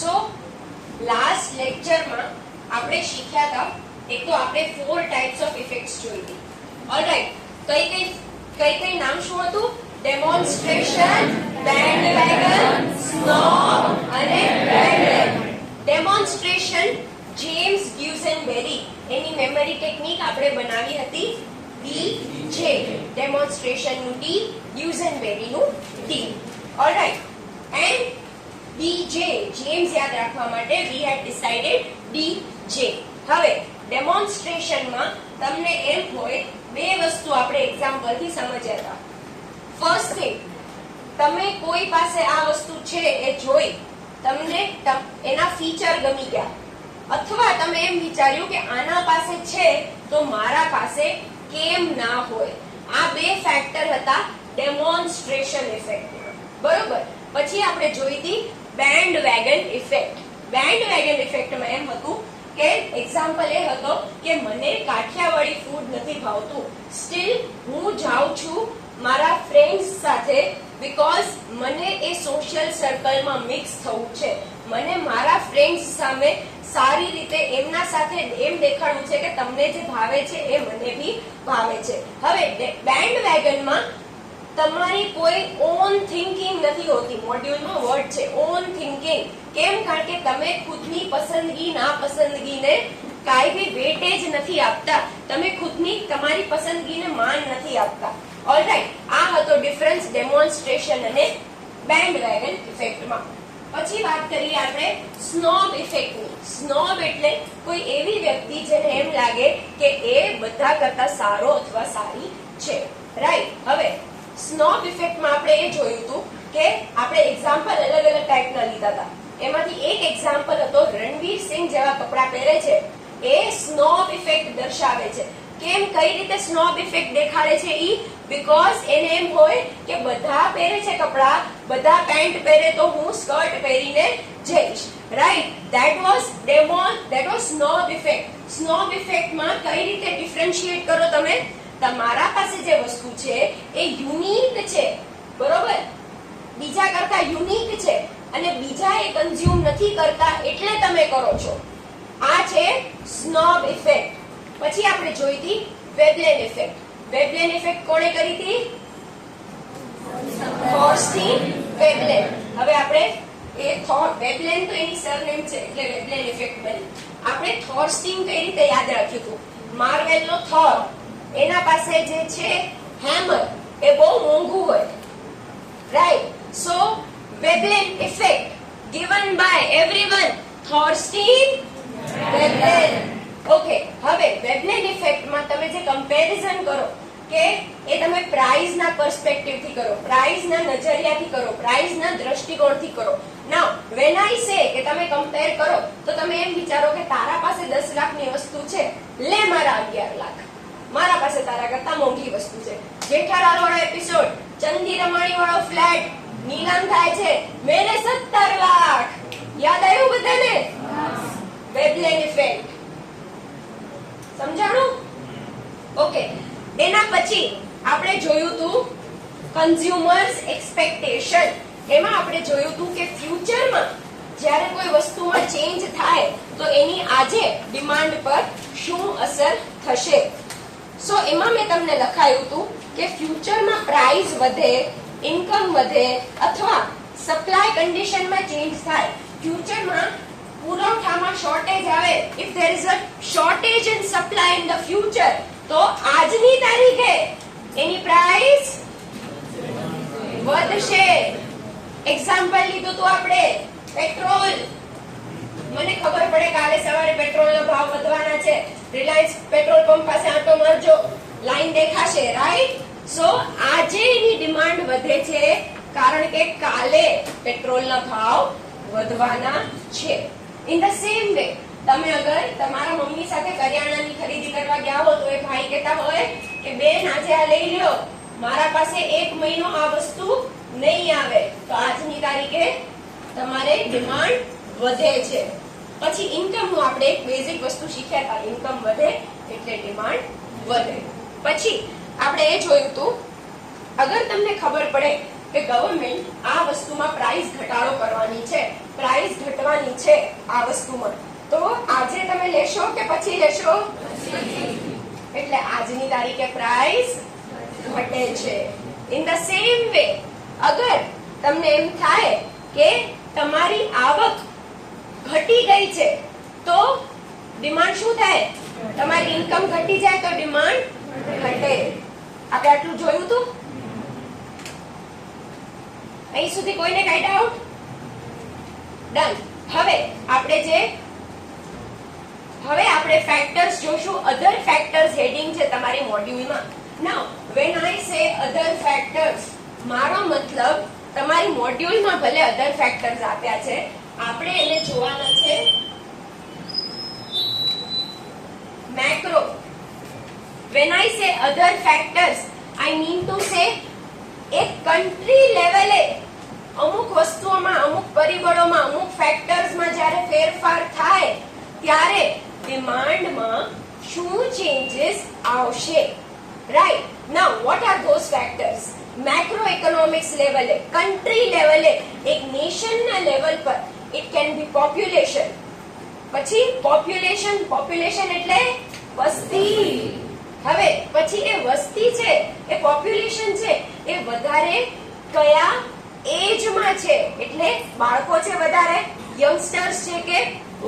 સો last લેક્ચરમાં આપણે શીખ્યા હતા, એક તો આપણે 4 ટાઈપ્સ ઓફ ઇફેક્ટ્સ જોઈ હતી. ઓલરાઈટ, કઈ નામ શું હતું? ડેમોન્સ્ટ્રેશન, બેન્ડવેગન, સ્નોબ અને બેન્ડવેગન. ડેમોન્સ્ટ્રેશન જેમ્સ ડ્યુઝનબેરી એની મેમરી ટેકનિક આપણે બનાવી હતી ડીજે. ડેમોન્સ્ટ્રેશન નું ડી, ડ્યુઝનબેરી નું D. Alright, and DJ James યાદ રાખવા માટે we had decided ડીજે. હવે ડેમોન્સ્ટ્રેશનમાં તમને એમ હોય બે વસ્તુ આપણે એક્ઝામ્પલ થી સમજ્યા હતા. ફર્સ્ટ થિંગ, તમે કોઈ પાસે આ વસ્તુ છે એ જોઈ, તમને એના ફીચર ગમી ગયા, અથવા તમે એમ વિચાર્યું કે આના પાસે છે તો મારા પાસે કેમ ના હોય. આ બે ફેક્ટર હતા ડેમોન્સ્ટ્રેશન ઇફેક્ટ. બરોબર. પછી આપણે જોઈ હતી બેન્ડવેગન ઇફેક્ટ. બેન્ડવેગન ઇફેક્ટમાં એમ હતું કે એક્ઝામ્પલ એ હતો કે મને કાઠિયાવાડી ફૂડ નથી ભાવતું, સ્ટીલ હું જાઉં છું મારા ફ્રેન્ડ્સ સાથે, બીકોઝ મને એ સોશિયલ સર્કલમાં મિક્સ થવું છે, મને મારા ફ્રેન્ડ્સ સામે સારી રીતે એમના સાથે એમ દેખાડવું છે કે તમને જે ભાવે છે એ મને બી ભાવે છે. હવે બેન્ડવેગનમાં તમારી કોઈ ઓન થિંકિંગ નથી હોતી. મોડ્યુલનો વર્ડ છે ઓન થિંકિંગ. કેમ? કારણ કે તમે ખુદની પસંદગી ના પસંદગીને કાંઈ બી વેટેજ નથી આપતા, તમે ખુદની તમારી પસંદગીને માન નથી આપતા. ઓલરાઈટ, આ હતો ડિફરન્સ ડેમોન્સ્ટ્રેશન અને બેન્ડવેગન ઇફેક્ટમાં. પછી વાત કરીએ આપણે સ્નોબ ઇફેક્ટની. સ્નોબ એટલે કોઈ એવી વ્યક્તિ જેને એમ લાગે કે એ બધા કરતા સારો અથવા સારી છે. રાઈટ. હવે સ્નોબ ઇફેક્ટમાં આપણે એ જોયું હતું કે આપણે એક્ઝામ્પલ અલગ અલગ ટાઈપના લીધા હતા. એમાંથી એક એક્ઝામ્પલ હતો રણવીર સિંહ જેવા કપડા પહેરે છે, એ સ્નોબ ઇફેક્ટ દર્શાવે છે. કેમ, કઈ રીતે સ્નોબ ઇફેક્ટ દેખાડે છે? બીકોઝ એને એમ હોય કે બધા પહેરે છે કપડા, બધા પેન્ટ પહેરે તો હું સ્કર્ટ પહેરીને જઈશ. Right. That was snob effect. સ્નોબ ઇફેક્ટમાં કઈ રીતે ડિફરન્શિએટ કરો તમે? તમારા પાસે જે વસ્તુ છે એ યુનિક છે, બરોબર, બીજા કરતા યુનિક છે, અને બીજા એ કન્ઝ્યુમ નથી કરતા એટલે તમે કરો છો. આ છે સ્નોબ ઇફેક્ટ. પછી આપણે જોઈ હતી વેબલેન ઇફેક્ટ. વેબલેન ઇફેક્ટ કોણે કરી હતી? થોર્સ્ટીન વેબલેન. હવે આપણે વેબલેન તો એની સરનેમ છે એટલે વેબલેન ઇફેક્ટ બની. આપણે થોર્સ્ટીન કઈ રીતે યાદ રાખ્યું હતું? માર્વેલનો થોર, એના પાસે જે છે હેમર, એ બહુ મોંઘું હોય. Right. So Veblen effect given by everyone, Thorstein Veblen. Okay. હવે વેબલેન ઇફેક્ટમાં તમે જે કમ્પેરિઝન કરો કે એ તમે પ્રાઇઝના પર્સપેક્ટિવથી કરો, પ્રાઇઝના નજરિયાથી કરો, પ્રાઇઝના દ્રષ્ટિકોણથી કરો. નાઉ વેન આઈ સે કે તમે કમ્પેર કરો તો તમે એમ વિચારો કે તારા પાસે 10 લાખની વસ્તુ છે, લે મારા 11 લાખ. મારા પાસે તારા કરતા મોંઘી વસ્તુ છે. જેઠાલાલ વાળો એપિસોડ, ચંદી રમાણી વાળો ફ્લેટ નીલામ થાય છે, મેને 17 લાખ. યાદ આવ્યું બધાને? વેબલેન ઇફેક્ટ. સમજાણું? ઓકે. એના પછી આપણે જોયું હતું કન્ઝ્યુમર્સ એક્સપેક્ટેશન. એમાં આપણે જોયું હતું કે ફ્યુચરમાં જ્યારે કોઈ વસ્તુમાં ચેન્જ થાય તો એની આજે ડિમાન્ડ પર શું અસર થશે. સો એમાં મેં તમને લખાયું હતું કે ફ્યુચરમાં પ્રાઇસ વધે, ઇન્કમ વધે, અથવા સપ્લાય કન્ડિશનમાં ચેન્જ થાય. ફ્યુચરમાં પુરવઠામાં શોર્ટેજ આવે, if there is a shortage in supply in the future, તો આજની તારીખે એની પ્રાઇસ વધશે. એક્ઝામ્પલ લીધું તો આપણે પેટ્રોલ. મને ખબર પડે કાલે સવારે પેટ્રોલનો ભાવ વધવાના છે, રિલાયન્સ પેટ્રોલ પંપ પાસે આંટો મારજો, લાઈન દેખાશે. રાઈટ. સો આજે એની ડિમાન્ડ વધે છે કારણ કે કાલે પેટ્રોલના ભાવ વધવાના છે. ઇન ધ સેમ વે, તમે અગર તમારા મમ્મી સાથે કરિયાણાની ખરીદી કરવા ગયા હો તો એ ભાઈ કહેતા હોય કે બેન આજે આ લઈ લ્યો, મારા પાસે 1 મહિનો આ વસ્તુ નહીં આવે, તો આજની તારીખે તમારે ડિમાન્ડ વધે છે. પછી ઇન્કમનું આપણે એક બેઝિક વસ્તુ શીખ્યા હતા, ઇન્કમ વધે એટલે ડિમાન્ડ વધે. પછી આપણે એ જોયું હતું, અગર તમને ખબર પડે કે ગવર્નમેન્ટ આ વસ્તુમાં પ્રાઇસ ઘટાડો કરવાની છે, પ્રાઇસ ઘટવાની જોવાની છે આ વસ્તુમાં. તો આજે તમે લેશો કે પછી લેશો? એટલે આજની તારીખે પ્રાઇસ ઘટે છે. ઇન ધ સેમ વે અગર તમને એમ થાય કે તમારી આવક ઘટી ગઈ છે તો ડિમાન્ડ શું થાય? તમારી ઇન્કમ ઘટી જાય તો ડિમાન્ડ ઘટે. આપણે આટલું જોયું હતું? અહીં સુધી કોઈને કઈ ડાઉટ? ડન. હવે આપણે ફેક્ટર્સ જોશું. અધર ફેક્ટર્સ હેડિંગ છે તમારી મોડ્યુલમાં. નાઉ when I say other factors, મારો મતલબ તમારી મોડ્યુલમાં ભલે અધર ફેક્ટર્સ આપ્યા છે, આપણે એને જોવાના છે macro. when I say other factors, I mean to say એક કન્ટ્રી લેવલે અમુક વસ્તુઓમાં, અમુક પરિબળોમાં, અમુક ફેક્ટર્સમાં જ્યારે ફેરફાર થાય ત્યારે ડિમાન્ડમાં શું ચેન્જીસ આવશે? Right. Now what are those factors? Macro economics લેવલે, કન્ટ્રી લેવલે, એક નેશનના લેવલ પર ઇટ કેન બી પોપ્યુલેશન. પછી પોપ્યુલેશન એટલે વસ્તી. હવે પછી એ વસ્તી છે, એ પોપ્યુલેશન છે, એ વધારે કયા એજમાં છે? એટલે બાળકો છે વધારે, યંગસ્ટર્સ છે કે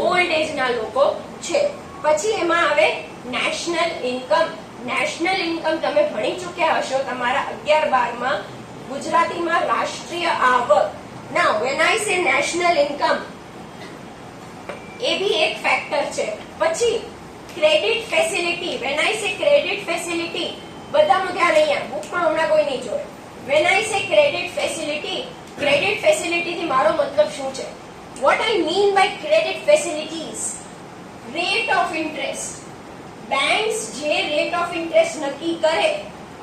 ઓલ્ડ એજના લોકો છે. પછી એમાં આવે નેશનલ ઇન્કમ. નેશનલ ઇન્કમ તમે ભણી ચૂક્યા હશો તમારા 11-12 માં, ગુજરાતીમાં રાષ્ટ્રીય આવક. નાઉ when I say national income, એ બી એક ફેક્ટર છે. પછી credit facility. when I say credit facility, બધાનું ધ્યાન અહીંયા, બુકમાં હમણાં કોઈ નહીં જોવે. when I say credit facility થી મારો મતલબ શું છે? what I mean by credit facilities, rate of interest. Banks જે રેટ ઓફ ઇન્ટરેસ્ટ નક્કી કરે,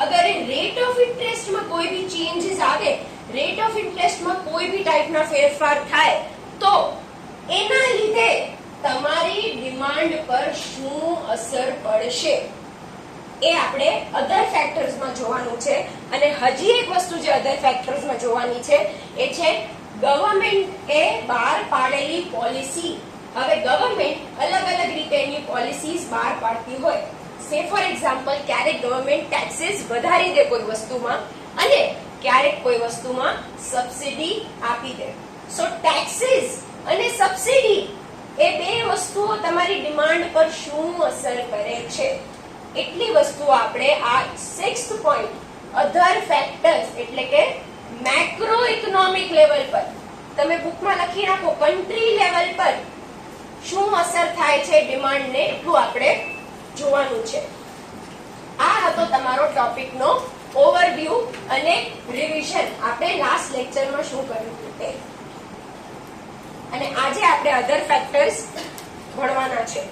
અગર એ રેટ ઓફ ઇન્ટરેસ્ટમાં કોઈ બી ચેન્જીસ આવે, રેટ ઓફ ઇન્ટરેસ્ટમાં કોઈ બી ટાઈપના ફેરફાર થાય તો એના લીધે તમારી ડિમાન્ડ પર શું અસર પડશે એ આપણે અધર ફેક્ટર્સમાં જોવાનું છે. અને હજી એક વસ્તુ જે અધર ફેક્ટર્સમાં જોવાની છે એ છે ગવર્નમેન્ટે બહાર પાડેલી પોલિસી. હવે ગવર્નમેન્ટ અલગ અલગ રીતે એની પોલિસીઝ બહાર પાડતી હોય. સે ફોર એક્ઝામ્પલ, ક્યારેક ગવર્નમેન્ટ ટેક્સીસ વધારી દે કોઈ વસ્તુમાં અને ક્યારેક કોઈ વસ્તુમાં સબસિડી આપી દે. સો ટેક્સીસ અને સબસિડી એ બે વસ્તુઓ તમારી ડિમાન્ડ પર શું અસર કરે છે એટલી વસ્તુઓ આપણે આ 6th પોઈન્ટ અધર ફેક્ટર્સ એટલે કે મેક્રો ઇકોનોમિક લેવલ પર તમે બુકમાં લખી રાખો. કન્ટ્રી લેવલ પર શું અસર થાય છે ડિમાન્ડને, એટલું આપણે જોવાનું છે. આ હતો તમારો ટોપિકનો ઓવરવ્યુ અને રિવિઝન. આપણે લાસ્ટ લેક્ચરમાં શું કર્યું હતું તે, અને આજે આપણે અધર ફેક્ટર્સ ભણવાના છે.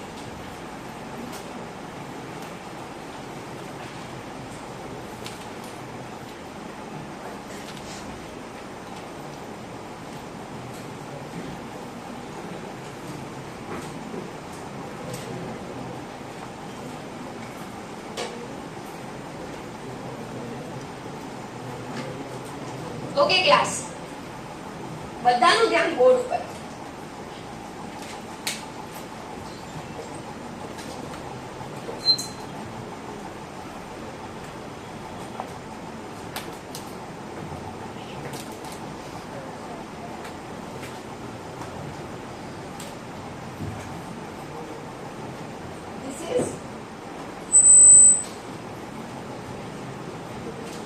ઓકે ક્લાસ, બધાનું ધ્યાન બોર્ડ ઉપર.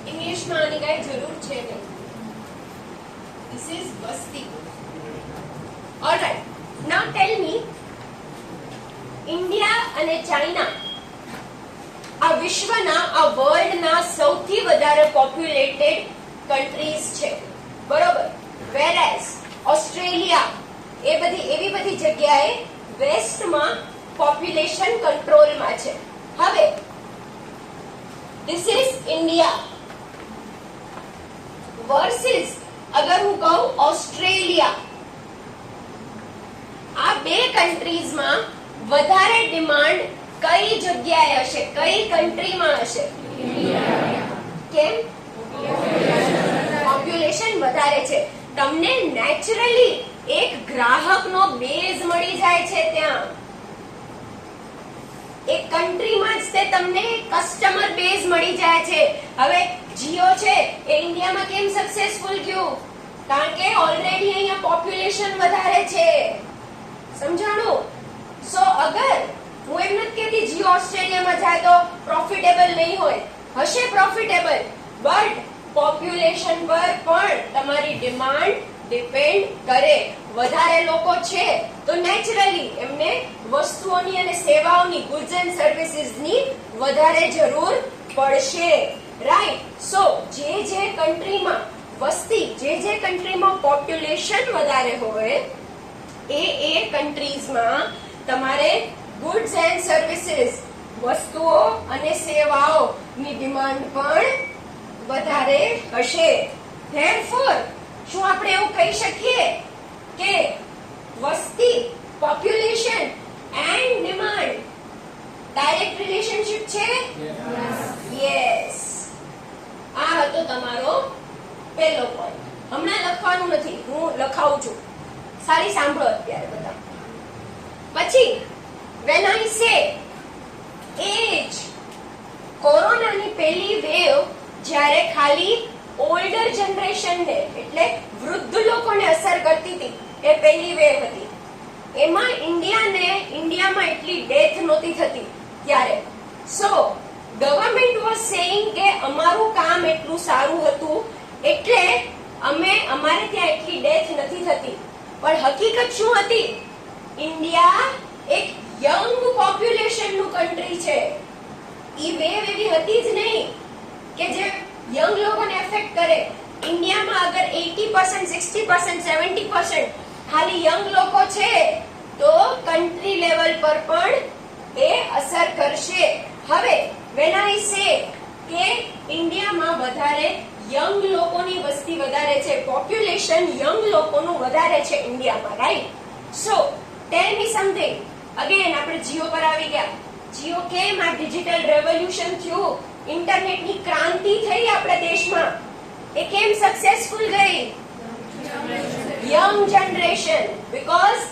ઇંગ્લિશમાં આની કઈ જરૂર છે નહીં. This is વસ્તી. Alright. Now tell me, India અને ચાઇના આ વિશ્વના, આ વર્લ્ડના સૌથી વધારે પોપ્યુલેટેડ કન્ટ્રીઝ છે, બરોબર? વેરએઝ ઓસ્ટ્રેલિયા એવી બધી જગ્યાએ વેસ્ટમાં પોપ્યુલેશન કંટ્રોલમાં છે. હવે this is ઇન્ડિયા વર્સિસ અગર હું કહું ઓસ્ટ્રેલિયા. આ બે કન્ટ્રીઝમાં વધારે ડિમાન્ડ કઈ જગ્યાએ હશે, કઈ કન્ટ્રીમાં હશે? કેમ? પોપ્યુલેશન વધારે છે. તમને નેચરલી એક ગ્રાહકનો 2 મળી જાય છે ત્યાં. એક કન્ટ્રીમાં જ તે તમને કસ્ટમર બેઝ મળી જાય છે. હવે જીઓ છે એ ઇન્ડિયામાં કેમ સક્સેસફુલ ગયું? કારણ કે ઓલરેડી અહીંયા પોપ્યુલેશન વધારે છે. સમજાણું? સો અગર હું એમ નથી કહેતી જીઓ ઓસ્ટ્રેલિયામાં જાય તો પ્રોફિટેબલ નહીં હોય, હશે પ્રોફિટેબલ, બટ પોપ્યુલેશન પર પણ તમારી ડિમાન્ડ ડિપેન્ડ કરે. વધારે લોકો છે તો નેચરલી એમને વસ્તુઓની અને સેવાઓની, ગુડ્સ એન્ડ સર્વિસીસની વધારે જરૂર પડશે. રાઈટ? સો જે કન્ટ્રીમાં વસ્તી, જે કન્ટ્રીમાં પોપ્યુલેશન વધારે હોય એ કન્ટ્રીઝમાં તમારે ગુડ્સ એન્ડ સર્વિસીસ, વસ્તુઓ અને સેવાઓની ડિમાન્ડ પણ વધારે હશે. ધેરફોર શું આપણે એવું કહી શકીએ કે વસ્તી, population and demand direct relationship છે? યસ. આ હતો તમારો પહેલો પોઈન્ટ. હમણાં લખવાનું નથી, હું લખાવું છું, સારી સાંભળો અત્યારે બધા. પછી when I say age, કોરોનાની પહેલી વેવ જ્યારે ખાલી ઓલ્ડર જનરેશનને એટલે વૃદ્ધ લોકોને અસર કરતી હતી, એ પહેલી વેવ હતી. એમાં ઇન્ડિયામાં એટલી ડેથ નહોતી થતી ત્યારે. સો ગવર્નમેન્ટ વોઝ સેઇંગ કે અમારું કામ એટલું સારું હતું એટલે અમારે ત્યાં એટલી ડેથ નથી થતી. પણ હકીકત શું હતી? ઇન્ડિયા એક યંગ પોપ્યુલેશન નું કન્ટ્રી છે. ઈ વેવ એવી હતી જ નહીં કે જે યંગ લોકોને એફેક્ટ કરે. ઇન્ડિયામાં અગર 80%, 60%, 70% ખાલી યંગ લોકો છે તો કન્ટ્રી લેવલ પર પણ એ અસર કરશે. હવે when I say કે ઇન્ડિયામાં વધારે યંગ લોકોની વસ્તી વધારે છે, પોપ્યુલેશન યંગ લોકોનું વધારે છે ઇન્ડિયામાં, રાઈટ? સો ટેલ મી સમથિંગ. અગેન આપણે જીઓ પર આવી ગયા. જીઓ કેમ આ ડિજિટલ રેવોલ્યુશન થયું, ઇન્ટરનેટની ક્રાંતિ થઈ આપણા દેશમાં, એ કેમ સક્સેસફુલ ગઈ? Young generation. બીકોઝ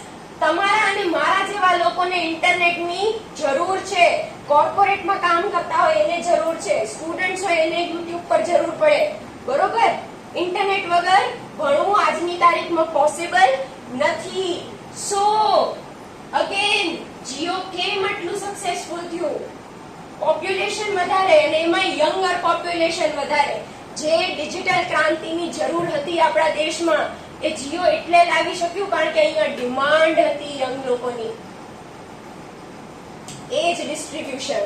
તમારા અને મારા જેવા લોકોને ઇન્ટરનેટની જરૂર છે. કોર્પોરેટમાં કામ કરતા હોય એને જરૂર છે, સ્ટુડન્ટ્સ હોય એને યુટ્યુબ પર જરૂર પડે, બરોબર? ઇન્ટરનેટ વગર ભણવું આજની તારીખમાં પોસિબલ નથી. સો અગેન જીઓ કેમ આટલું સક્સેસફુલ થયું? પોપ્યુલેશન વધારે અને એમાં યંગર પોપ્યુલેશન વધારે. જે ડિજિટલ ક્રાંતિની જરૂર હતી આપણા દેશમાં એ જીઓ એટલે લાવી શક્યું કારણ કે અહીંયા ડિમાન્ડ હતી યંગ લોકોની. એજ ડિસ્ટ્રીબ્યુશન.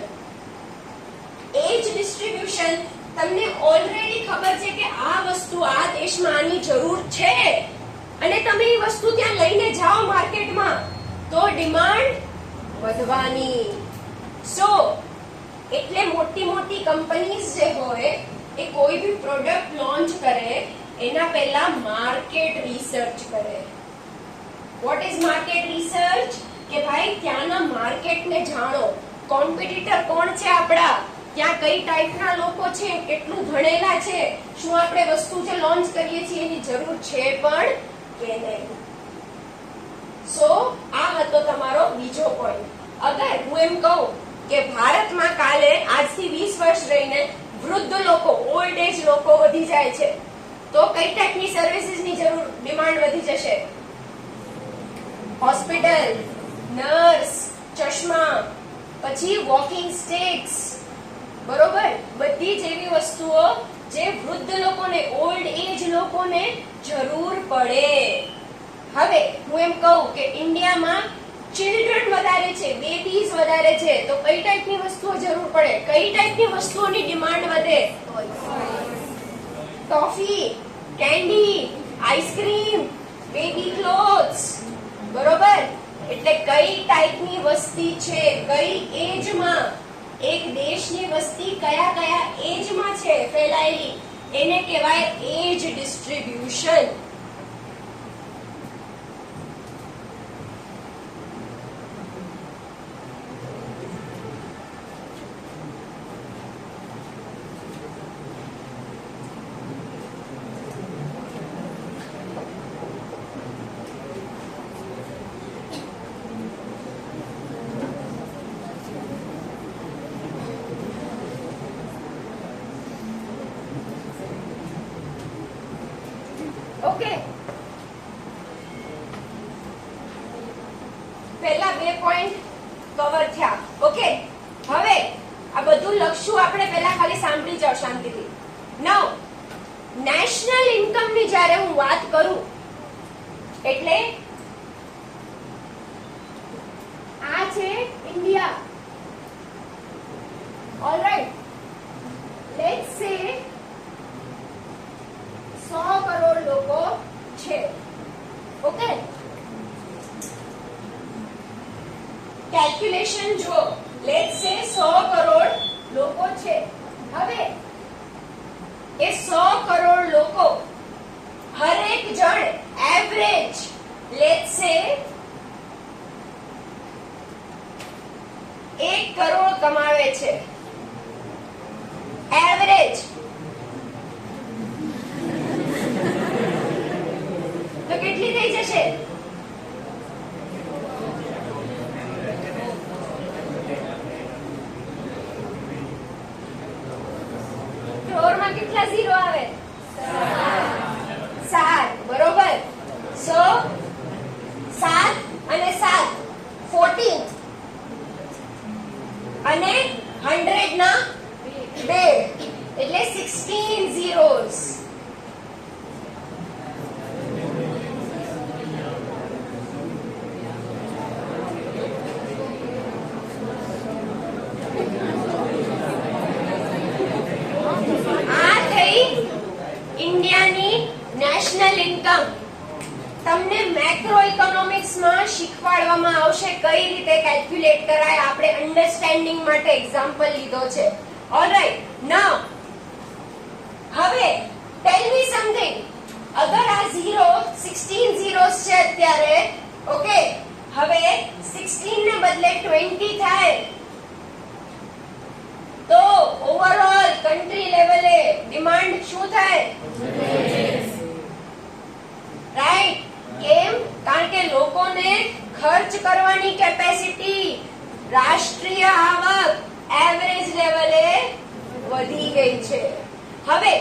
તમને ઓલરેડી ખબર છે કે આ વસ્તુ આ દેશમાં આની જરૂર છે અને તમે એ વસ્તુ ત્યાં લઈને જાઓ માર્કેટમાં તો ડિમાન્ડ વધવાની. સો એટલે મોટી કંપનીઝ જે હોય એ કોઈ બી પ્રોડક્ટ લોન્ચ કરે એના પહેલા માર્કેટ રિસર્ચ કરે. What is market research? કે ભાઈ ત્યાંના માર્કેટને જાણો, કોમ્પિટિટર કોણ છે આપણા, ત્યાં કઈ ટાઈપના લોકો છે, કેટલું ભણેલા છે, શું આપણે વસ્તુ જે લોન્ચ કરીએ છીએ એની જરૂર છે પણ કે નહીં. સો આ હતો તમારો બીજો પોઈન્ટ. અગર હું એમ કહું કે ભારતમાં કાલે આજથી 20 વર્ષ રહીને વૃદ્ધ લોકો, ઓલ્ડ એજ લોકો વધી જાય છે તો કઈ ટાઈપની સર્વિસીસની જરૂર, ડિમાન્ડ વધી જશે? હોસ્પિટલ, નર્સ, ચશ્મા, પછી વોકિંગ સ્ટિક્સ, બરોબર? બધી જ એવી વસ્તુઓ જે વૃદ્ધ લોકોને, ઓલ્ડ એજ લોકોને જરૂર પડે. હવે હું એમ કહું કે ઇન્ડિયામાં ચિલ્ડ્રન વધારે છે, બેબીઝ વધારે છે તો કઈ ટાઈપની વસ્તુઓ જરૂર પડે? કઈ ટાઈપની વસ્તુઓની ડિમાન્ડ વધે? Toffee, candy, ice cream, baby clothes, બરોબર? એટલે કઈ ટાઈપની વસ્તી છે, કઈ એજમાં, એક દેશની વસ્તી કયા એજમાં છે ફેલાયેલી, એને કહેવાય એજ ડિસ્ટ્રીબ્યુશન. પહેલા 2 પોઈન્ટ કવર થયા. ઓકે, હવે આ બધું લખશું આપણે. પહેલા ખાલી સાંભળી જાઓ શાંતિથી. નાઉ નેશનલ ઇન્કમ ની જ્યારે હું વાત કરું એટલે આ છે ઇન્ડિયા. ઓલરાઈટ, લેટ્સ સે 100 કરોડ લોકો છે. ઓકે, કેલ્ક્યુલેશન જો, લેટ્સ સે 100 કરોડ લોકો છે. હવે એ 100 કરોડ લોકો હરેક જણ એવરેજ લેટ્સ સે 1 કરોડ કમાવે છે. એવરેજ તો કેટલી થઈ જશે? કરોડમાં કેટલા ઝીરો આવે? 7. બરોબર. સો 7 અને 7 14 અને 100 ના 2 એટલે 16 zeros. ઇન્ડિયાની નેશનલ ઇન્કમ. તમને મેક્રો ઇકોનોમિક્સ માં શીખવાડવામાં આવશે કઈ રીતે કેલ્ક્યુલેટ કરાય. આપણે અન્ડરસ્ટેન્ડિંગ માટે એક્ઝામ્પલ લીધો છે. ઓલરાઈટ, નાઉ હવે ટેલ મી સમથિંગ. અગર આ 16 zeros છે અત્યારે, ઓકે, હવે 16 ને બદલે 20 થાય તો ઓવરઓલ કન્ટ્રી લેવલે ડિમાન્ડ શું થાય? રાઈટ. કેમ? કારણ કે લોકોને ખર્ચ કરવાની કેપેસિટી, રાષ્ટ્રીય આવક એવરેજ લેવલે વધી ગઈ છે. હવે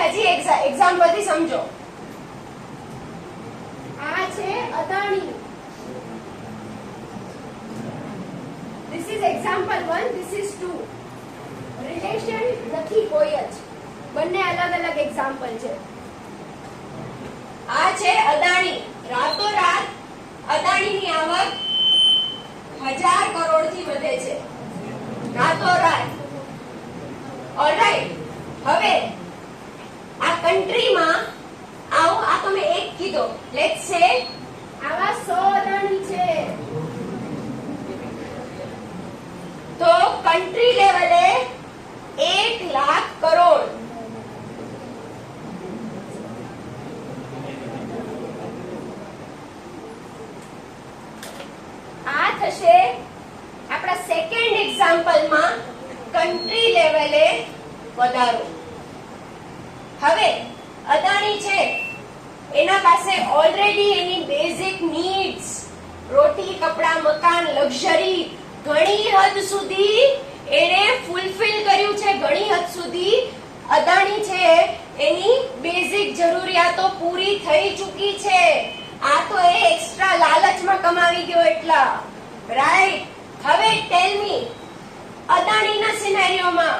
હજી એક્ઝામ્પલથી સમજો. આ છે Adani. This is example 1, this is 2. Relation નથી કોઈ જ, બંને અલગ અલગ એક્ઝામ્પલ છે. આ છે અદાણી. રાતોરાત અદાણીની આવક 1000 કરોડ થી વધે છે. રાતોરાત. ઓલરાઈટ, હવે આ કન્ટ્રીમાં આવો, આ તમે એક કીધો, લેટ્સ સે આવા 100 અદાણી છે તો કન્ટ્રી લેવલે 1 લાખ કરોડ. આ થશે આપણા સેકન્ડ એક્ઝામ્પલમાં કન્ટ્રી લેવલે વધારો. હવે અદાણી છે, એના પાસે ઓલરેડી એની બેઝિક નીડ્સ, રોટી, કપડા, મકાન, લક્ઝરી ઘણી હદ સુધી એને ફૂલફિલ કર્યું છે. ઘણી હદ સુધી અદાણી છે એની બેઝિક જરૂરિયાતો પૂરી થઈ ચૂકી છે. આ તો એ એક્સ્ટ્રા લાલચમાં કમાવી ગયો એટલા. રાઈટ. હવે ટેલ મી, અદાણીના સિનેરિયોમાં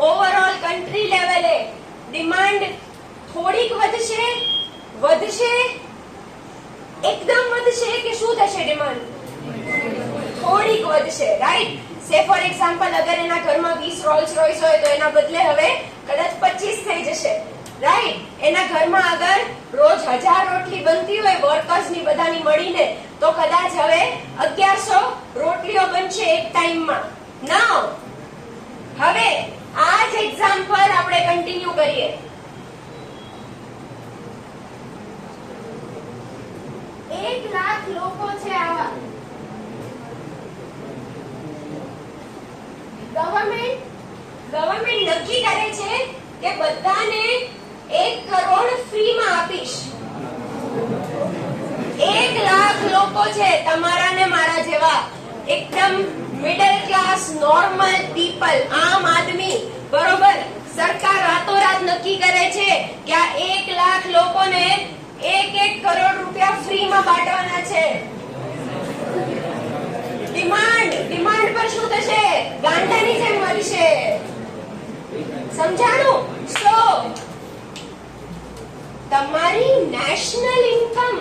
ઓવરઓલ કન્ટ્રી લેવલે ડિમાન્ડ થોડીક વધશે, એકદમ વધશે કે શું થશે? ડિમાન્ડ થોડીક વધશે. રાઈટ. સે ફોર એક્ઝામ્પલ, અગર એના ઘરમાં 20 રોલ્સ રોયસ હોય તો એના બદલે હવે કદાચ 25 થઈ જશે. રાઈટ. એના ઘરમાં અગર રોજ 1000 રોટલી બનતી હોય વર્કર્સની બધાની મળીને, તો કદાચ હવે 1100 રોટલીઓ બનશે એક ટાઈમમાં. નાઉ હવે આ જ એક્ઝામ્પલ આપણે કન્ટિન્યુ કરીએ. 1 લાખ લોકો છે આવા. ગવર્નમેન્ટ નક્કી કરે છે કે બધાને 1 કરોડ ફ્રીમાં આપીશ. 1 લાખ લોકો છે તમારા ને મારા જેવા, એકદમ મિડલ ક્લાસ નોર્મલ પીપલ, આમ આદમી. બરોબર. સરકાર રાતોરાત નક્કી કરે છે કે આ 1 લાખ લોકોને 1 કરોડ રૂપિયા ફ્રીમાં બાંટવાના છે. ગાંડાની જેમ મળશે. સમજાણું? સો તમારી નેશનલ ઇન્કમ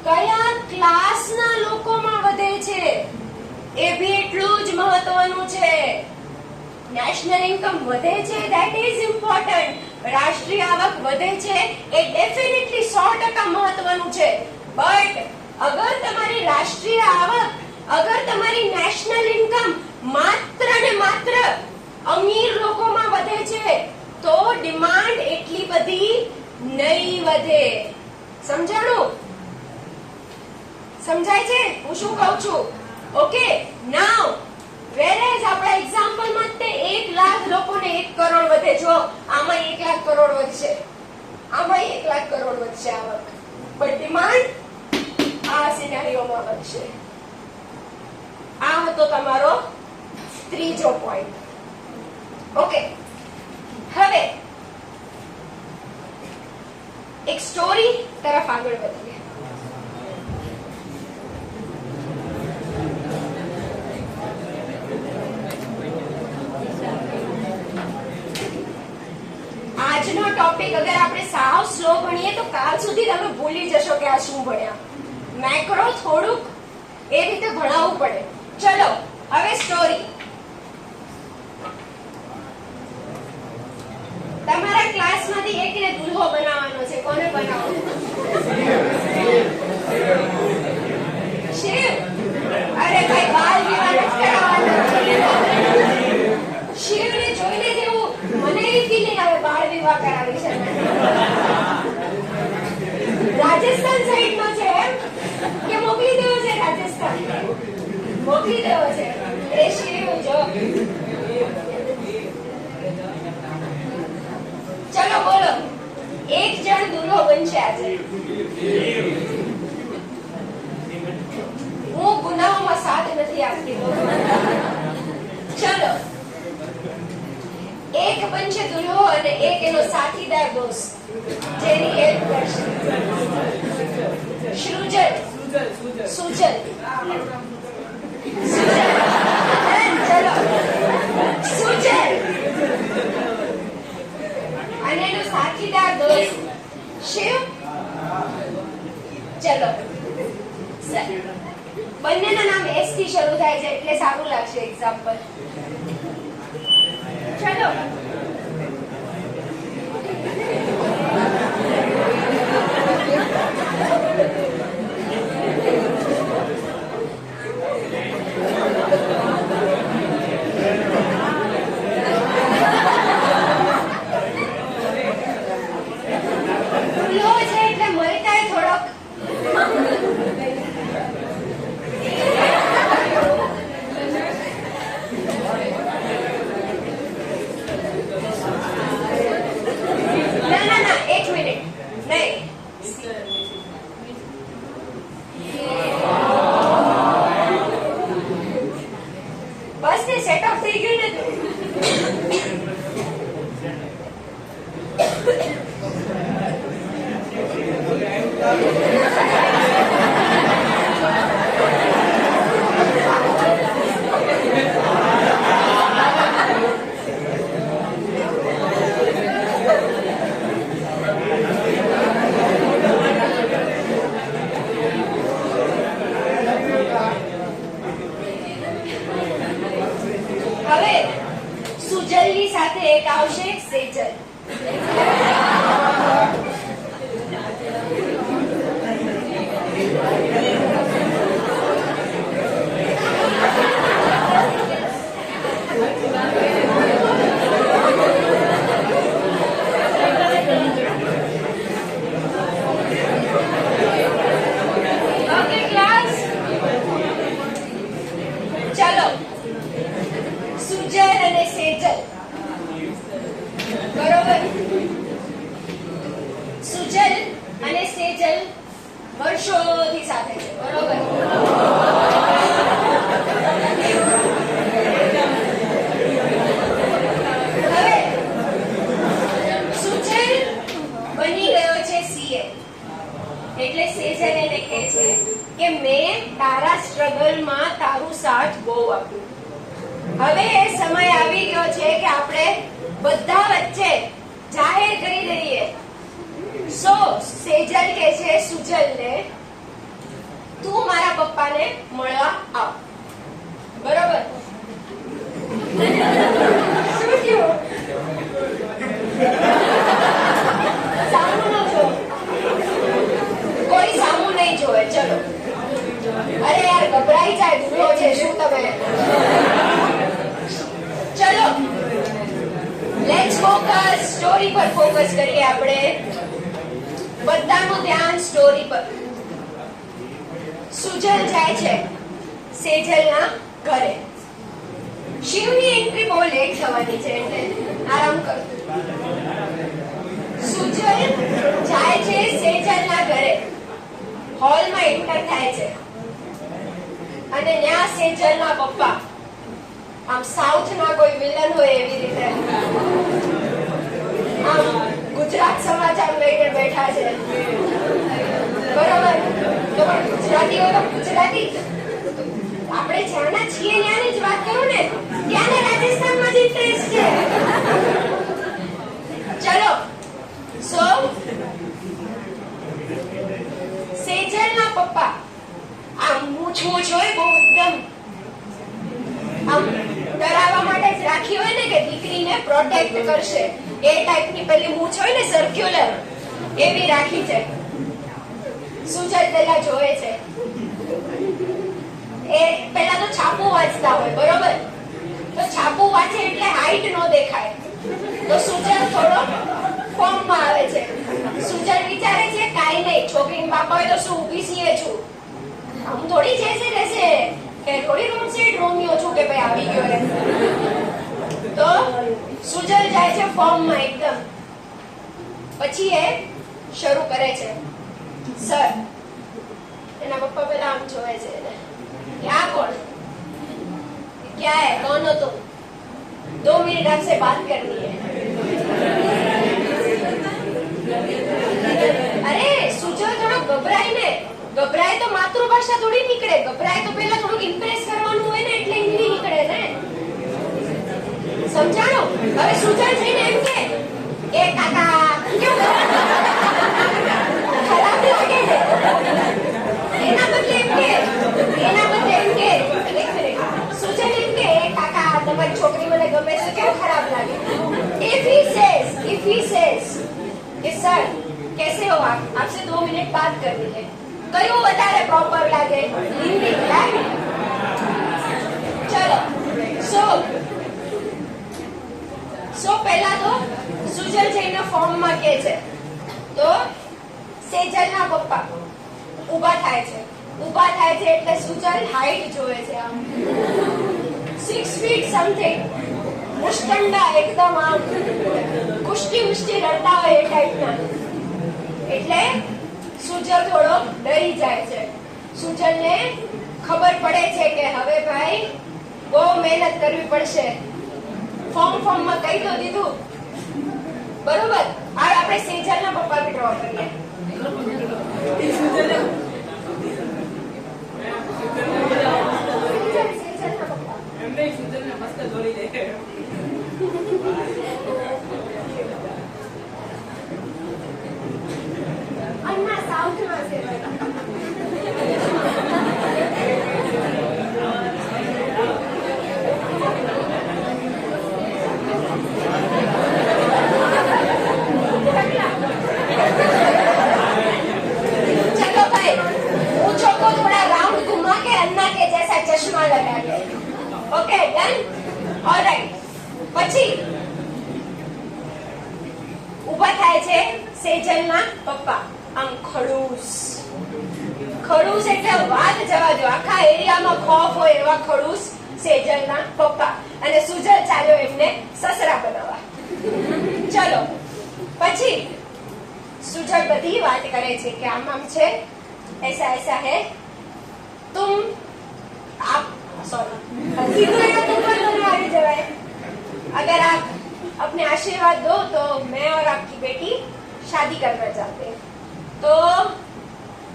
કયા ક્લાસના લોકોમાં વધે છે એ બી એટલું જ મહત્વનું છે. નેશનલ ઇન્કમ વધે છે, ધેટ ઇઝ ઇમ્પોર્ટન્ટ. રાષ્ટ્રીય આવક વધે છે એ ડેફિનેટલી 100% મહત્વનું છે. બટ અગર તમારી રાષ્ટ્રીય આવક, અગર તમારી નેશનલ ઇન્કમ માત્ર ને માત્ર અમીર લોકોમાં વધે છે તો ડિમાન્ડ એટલી બધી નહીં વધે. સમજાણું? સમજાય છે હું શું કહું છું? ઓકે. નાઉ વેરેઝ આપણા એક્ઝામ્પલમાં તે 1 લાખ લોકોને 1 કરોડ વધે. જો આમાં 1 લાખ કરોડ વધશે, આમાં 1 લાખ કરોડ વધશે આવક, બટ ડિમાન્ડ આ સિનેરિયોમાં વધશે. આ હતો તમારો ત્રીજો પોઈન્ટ. ઓકે, હવે એક સ્ટોરી તરફ આગળ વધીએ. આજનો ટોપિક અગર આપણે સાવ સ્લો ભણીએ તો કાલ સુધી તમે ભૂલી જશો કે આ શું ભણ્યા. મેક્રો થોડુંક એ રીતે ભણાવવું પડે. ચલો હવે સ્ટોરી. તમારા ક્લાસમાંથી એકને દુલ્હો બનાવવાનો છે. કોને બનાવવાનો? શિવ. અરે ભાઈ, બાલ વિવાહ નથી કરાવવાનો. શિવને જોઈને જેવું મને એવી ફીલિંગ આવે બાળ વિવાહ કરાવી છે. રાજસ્થાન સાઈડનો છે એમ કે મોકલી દેવો છે? રાજસ્થાન મોકલી દેવો છે. એ શિવ જો. ચલો બોલો, એક જણ દુલ્હો બનશે આજે. હું ગુનાઓમાં સાથ નથી આપતી. ચલો, એક બનશે દુલ્હો અને એક એનો સાથીદાર દોસ્ત જેની હેલ્પ કરશે. સૃજન, સુજલ, ચલો સુજલ અને એનો સાથીદાર દોસ્ત શિવ. ચલો, બંનેના નામ એસ થી શરૂ થાય છે એટલે સારું લાગશે એક્ઝામ્પલ. ચલો વર્ષોથી સાથે છે. બરોબર? હવે સુજલ બની ગયો છે સીએ. એટલે સેજલ એને કહે છે કે મેં તારા સ્ટ્રગલમાં તારું સાથ બહુ આપ્યું. હવે એ સમય આવી ગયો છે કે આપણે બધા વચ્ચે જાહેર કરી દઈએ. સો સેજલ કે છે સુજલને, તું મારા પપ્પાને મળવા આવ. બરોબર? શું થયું? સામું ન જો, કોઈ સામું નહીં જોવે. ચલો. અરે યાર ગભરાઈ જાય, દુબળો છે શું તમે? ચલો લેટ્સ ફોકસ, સ્ટોરી પર ફોકસ કરીએ આપણે. બધાનું ધ્યાન સ્ટોરી પર. સુજલ જાય છે સેજલના ઘરે. શિવની એન્ટ્રી બહુ લેટ થવાની છે એટલે આરામ કરો. સુજલ જાય છે સેજલના ઘરે. હોલમાં એન્ટર થાય છે અને ત્યાં સેજલના પપ્પા આમ સાઉથના કોઈ વિલન હોય એવી રીતે આમ ગુજરાત સમાચાર લઈને બેઠા છે. બરોબર? તો પણ ગુજરાતીઓ તો ગુજરાતી, આપણે જ્યાંના છીએ ત્યાંની જ વાત કરું ને. ત્યાંના રાજસ્થાનમાં જ ઇન્ટરેસ્ટ છે. ચલો. સો સેજલના પપ્પા આમ મૂછ હોય બહુ એકદમ આમ ડરાવવા માટે જ રાખી હોય ને કે દીકરીને પ્રોટેક્ટ કરશે, એ ટાઈપની પેલી મૂછ હોય ને સર્ક્યુલર, એવી રાખી છે. સુજલ પેલા જોવે છે. એ પેલા તો છાપું વાંચતા હોય. બરોબર? તો છાપું વાંચે એટલે હાઈટ નો દેખાય. તો સુજલ થોડો ફોર્મમાં આવે છે. સુજલ વિચારે છે કાઈ નહીં, છોકરીના બાપા હોય તો શું ઊભી છીએ છું, આમ થોડી જેસે રહેશે કે થોડી રોમસેટ રોમિયો છું કે ભાઈ આવી ગયો એમ. તો સુજલ જાય છે ફોર્મમાં એકદમ. પછી એ શરૂ કરે છે, સર. એના પપ્પા પેલા આમ જોવે છે એને, क्या कौन क्या है, कौन हो तुम? 2 मिनट आपसे बात करनी है. अरे सुजल थोड़ा गभराय ने, ગભરાય તો માતૃભાષા થોડી નીકળે. ગભરાય તો પેલા થોડુંક ઇમ્પ્રેસ કરવાનું હોય ને એટલે હિન્દી નીકળે ને. સમજાણો? હવે સુજલ થઈને એમ કે એ કાકા કેવું ખરાબ લાગે છે. એના બદલે એમ કે સુજલ એમ કે કાકા તમારી છોકરી મને ગમે છે, કેવું ખરાબ લાગે. if he says કે સર कैसे हो आप, आपसे 2 मिनट बात करनी है, કયું વધારે પ્રોપર લાગે? હિન્દી. ચલો. સો પહેલા તો સુજલ જઈને ફોર્મમાં કે છે. તો સેજલના પપ્પા ઊભા થાય છે. ઊભા થાય છે એટલે સુજલ હાઈટ જોવે છે. આમ 6 feet સમથિંગ, મુસ્ટંડા એકદમ, આમ કુસ્તી રડતા હોય એ ટાઈપના. એટલે સુજલ થોડો ડરી જાય છે. સુજલને ખબર પડે છે કે હવે ભાઈ બહુ મહેનત કરવી પડશે. ફોર્મમાં કહી તો દીધું. બરોબર? આ આપણે સેજલના પપ્પા બી ડ્રો કરીએ. પછી ઊભા થાય છે સેજલના પપ્પા. આમ ખડૂસ એટલે વાત જવા દો, આખા એરિયામાં ખોફ હોય એવા ખડૂસ સેજલના પપ્પા. અને સુજલ ચાલ્યો એમને સસરા બનાવવા. ચલો. પછી સુજલ બધી વાત કરે છે કે આમ છે, ऐसा ऐसा है, तुम आप सॉरी तुम पर આવી જવાય. अगर आप अपने आशीर्वाद दो तो मैं और आपकी बेटी शादी करना चाहते हैं. तो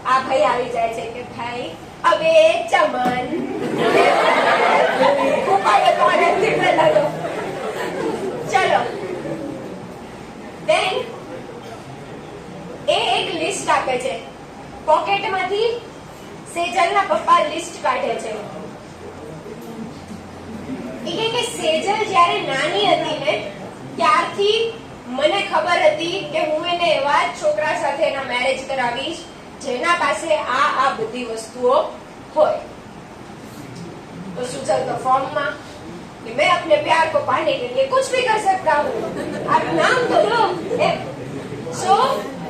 આ ભાઈ આવી જાય છે કે ભાઈ હવે ચમન ઉપાડો તમારે એમથી પહેલા તો ચલો દેન એ એક લિસ્ટ આપે છે. પોકેટમાંથી સેજલના પપ્પા લિસ્ટ કાઢે છે. કે સેજલ જ્યારે નાની હતી ને ત્યારથી મને ખબર હતી કે હું એને એવા છોકરા સાથે એના મેરેજ કરાવીશ જેના પાસે આ બધી વસ્તુઓ હોય. तो सुजल तो फॉर्म में कि मैं अपने प्यार को पाने के लिए कुछ भी कर सकता हूँ, आप नाम तो लो. सो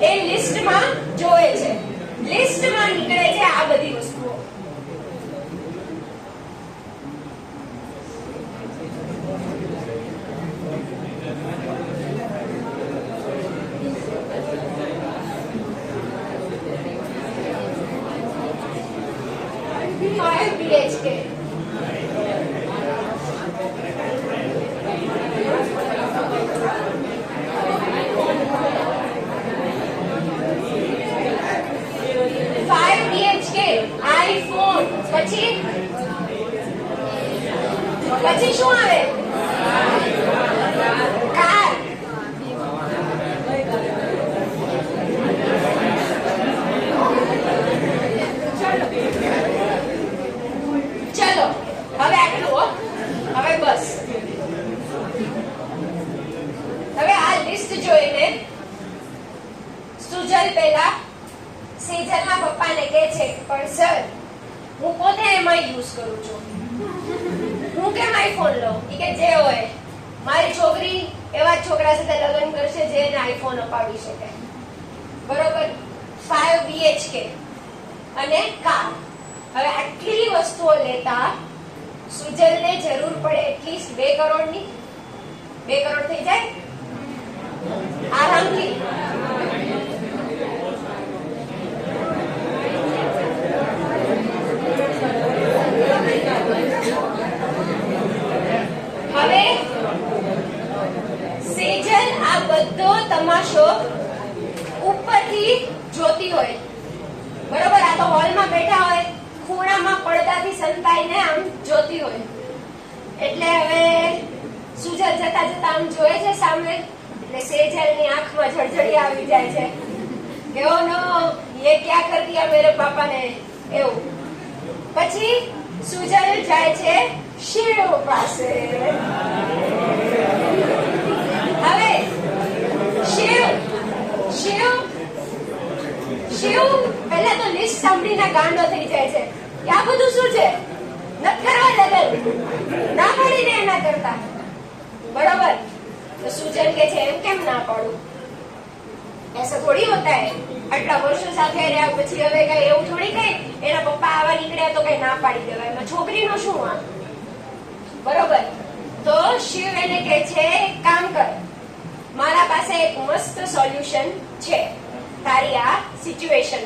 ए लिस्ट में जोए छे, लिस्ट में निकळे छे आ बधी वस्तुओ. BHK 5 BHK iPhone પછી શું આવે? કાર. ચલો હવે આટલું. હવે બસ. હવે આ લિસ્ટ જોઈને સુજલ પહેલા સેજલના પપ્પાને કહે છે પણ સર હું પોતે એમાં યુઝ કરું છું, હું કેમ આઈફોન લઉં? કે જે હોય મારી છોકરી એવા છોકરા સાથે લગ્ન કરશે જે એને આઈફોન અપાવી શકે. બરોબર. 5 BHK અને કાર. હવે આટલી વસ્તુઓ લેતા સુજલને જરૂર પડે એટલીસ્ટ 2 કરોડની. 2 કરોડ થઈ જાય આરામથી. હવે સેજલ આ બધો તમાશો ઉપરથી જોતી હોય. બરોબર. આ તો હોલમાં બેઠા હોય, ખૂણામાં પડદાથી સંતાઈને આમ જોતી હોય. એટલે હવે સુજલ જતા જતા આમ જોયે છે સામે, એટલે સેજલની આંખમાં જળજળી આવી જાય છે કે ઓ નો ये क्या कर दिया मेरे पापा ने. એવું. પછી સુજલ જાય છે શિવ પાસે. હવે શિવ પહેલા તો લિસ્ટ સાંભળીને ગાંડો થઈ જાય છે કે આ બધું શું છે, નત કરવા લગન, ના પાડી દે એના કરતા. બરોબર. તો સુજલ કે છે એમ કેમ ના પાડું, ऐसा थोड़ी होता है. આટલા વર્ષો સાથે રહ્યા પછી હવે કઈ એવું થોડી કઈ એના પપ્પા આવા નીકળ્યા તો કઈ ના પાડી દેવાય, એમાં છોકરીનો શું આ. બરોબર. તો શિવ એને કહે છે કામ કર, મારા પાસે એક મસ્ત સોલ્યુશન છે તારી આ સિચ્યુએશન.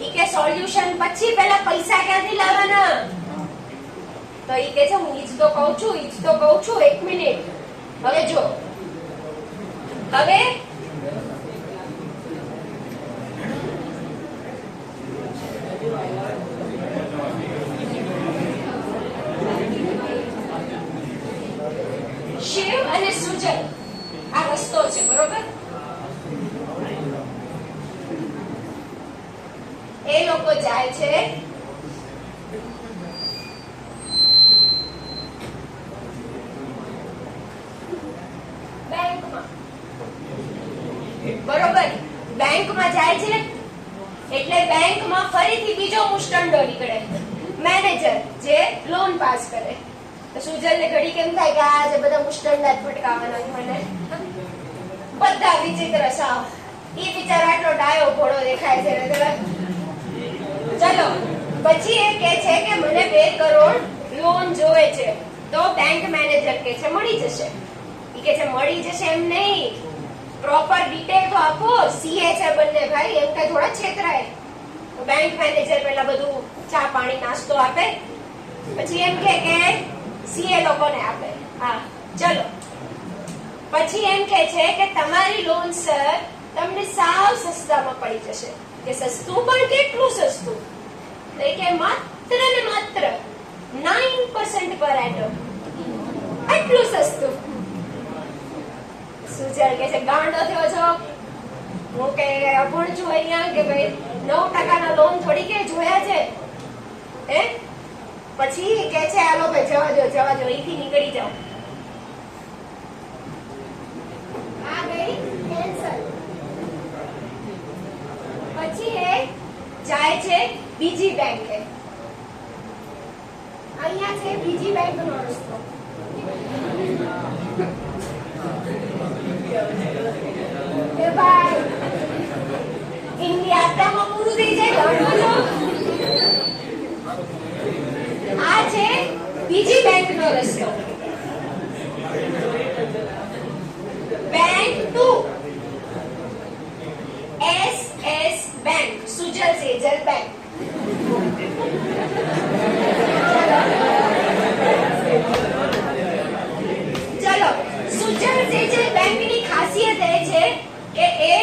ઈ કે સોલ્યુશન પછી પહેલા પૈસા ક્યાંથી લાવવાના? તો ઈ કે છે હું ઈ જ તો કહું છું 1 મિનિટ. હવે જો હવે શિવ અને સુજલ આ રસ્તો છે. બરોબર. એ લોકો જાય છે બેંકમાં. બરોબર. બેંકમાં જાય છે એટલે બેંકમાં ફરીથી બીજો મુસ્ટંડો નીકળે, મેનેજર જે લોન પાસ કરે. તો સુજલને ઘડી કેમ થાય કે આજે બધા મુસ્ટંડા જ ફટકાવવાના મને, બધા વિચિત્ર સાવ. ઈ બિચારો આટલો ડાયો ઘોડો દેખાય છે. ચલો પછી એ કે છે કે મને 2 કરોડ લોન જોવે છે. તો બેંક મેનેજર કે છે મળી જશે. ઈ કે છે મળી જશે એમ નહીં, પ્રોપર ડિટેલ તો આપો, સીએ છે બંને ભાઈ, એમ કઈ થોડા છેતરાય. તો બેંક મેનેજર પેલા બધું ચા પાણી નાસ્તો આપે, પછી એમ કે સીએ લોકોને આપે. હા ચલો. પછી એમ કે છે કે તમારી લોન સર તમને સાવ સસ્તામાં પડી જશે. કે સસ્તું પણ કેટલું સસ્તું? તો કે માત્ર ને માત્ર 9% પર એનમ. આટલું સસ્તું. સુજલ કે છે ગાંડો થયો છો, હું કે અભણ છું અહીંયા કે ભાઈ 9% લોન થોડી કે જોયા છે હે. પછી કે છે હાલો ભાઈ જવા દો અહીંથી નીકળી જાઓ. આ ગઈ કેન્સલ. પછી એ જાય છે બીજી બેંકે. અહીંયા છે બીજી બેંકનો રસ્તો. એ ભાઈ ઇન્ડિયા આટામાં પૂરું થઈ જાય ગાંડો છો. આ છે બીજી બેંકનો રસ્તો. Bank 2 SS bank, Sujal Sejal bank. ચલો, સુજલ સેજલ બેંકની ખાસિયત એ છે કે એ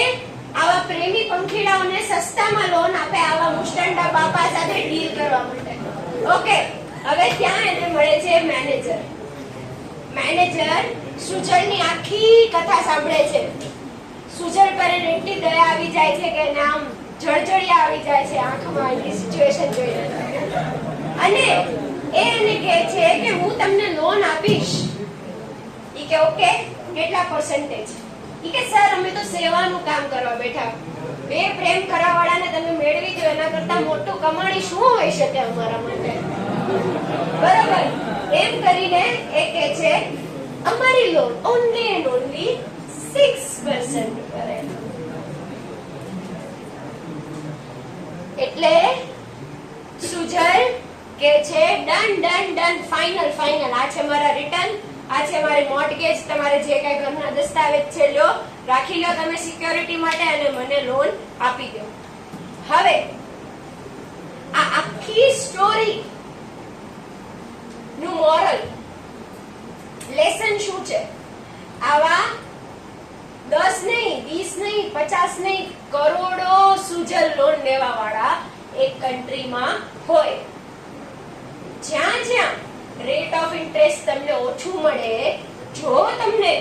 આવા પ્રેમી પંખીડાઓને સસ્તામાં લોન આપે, આવા મુસ્ટંડા બાપા સાથે ડીલ કરવા માટે. ઓકે, હવે ત્યાં એને મળે છે મેનેજર. મેનેજર સુજલની આખી કથા સાંભળે છે. સુજલ પર એટલી દયા આવી જાય છે કે નામ જળજળિયા આવી જાય છે આંખમાં એની સિચ્યુએશન જોઈને. અને એ એને કહે છે કે હું તમને લોન આપીશ. ઈ કે ઓકે, કેટલા પર્સન્ટેજ? ઈ કે સર અમે તો સેવાનું કામ કરવા બેઠા, બે પ્રેમ કરવાવાળાને તમે મેળવી દો એના કરતા મોટું કમાણી શું હોઈ શકે અમારા માટે. બરાબર, એમ કરીને એ કહે છે અમારી લોન ઓનલી એન્ડ ઓનલી 6% કરે. એટલે સુજલ કે છે done done done, final final. આ છે મારા રિટર્ન, આ છે મારી મોર્ટગેજ, તમારે જે કઈ ઘરના દસ્તાવેજ છે લ્યો, રાખી લો તમે સિક્યોરિટી માટે અને મને લોન આપી દો. હવે આ આખી સ્ટોરી નું મોરલ લેસન શું છે? આવા 10 નહીં, 20 નહીં, 50 નહીં, કરોડો સુજલ લોન લેવા વાળા એક કન્ટ્રીમાં હોય. જ્યાં જ્યાં રેટ ઓફ ઇન્ટરેસ્ટ તમને ઓછું મળે, જો તમને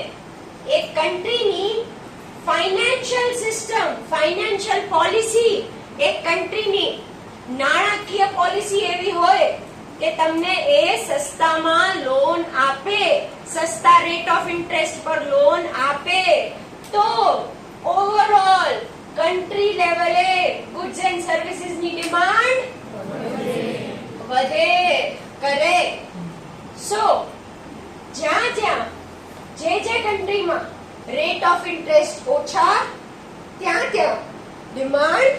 એક કન્ટ્રીની ફાઇનાન્શિયલ સિસ્ટમ, ફાઇનાન્શિયલ પોલિસી, એક કન્ટ્રીની નાણાકીય પોલિસી એવી હોય કે તમને એ સસ્તામાં લોન આપે, સસ્તા રેટ ઓફ ઇન્ટરેસ્ટ પર લોન આપે, તો ઓવરઓલ કન્ટ્રી લેવલે ગુડ્સ એન્ડ સર્વિસીસ ની ડિમાન્ડ વધે કરે. સો જ્યાં જ્યાં જે કન્ટ્રીમાં રેટ ઓફ ઇન્ટરેસ્ટ ઓછા, ત્યાં ત્યાં ડિમાન્ડ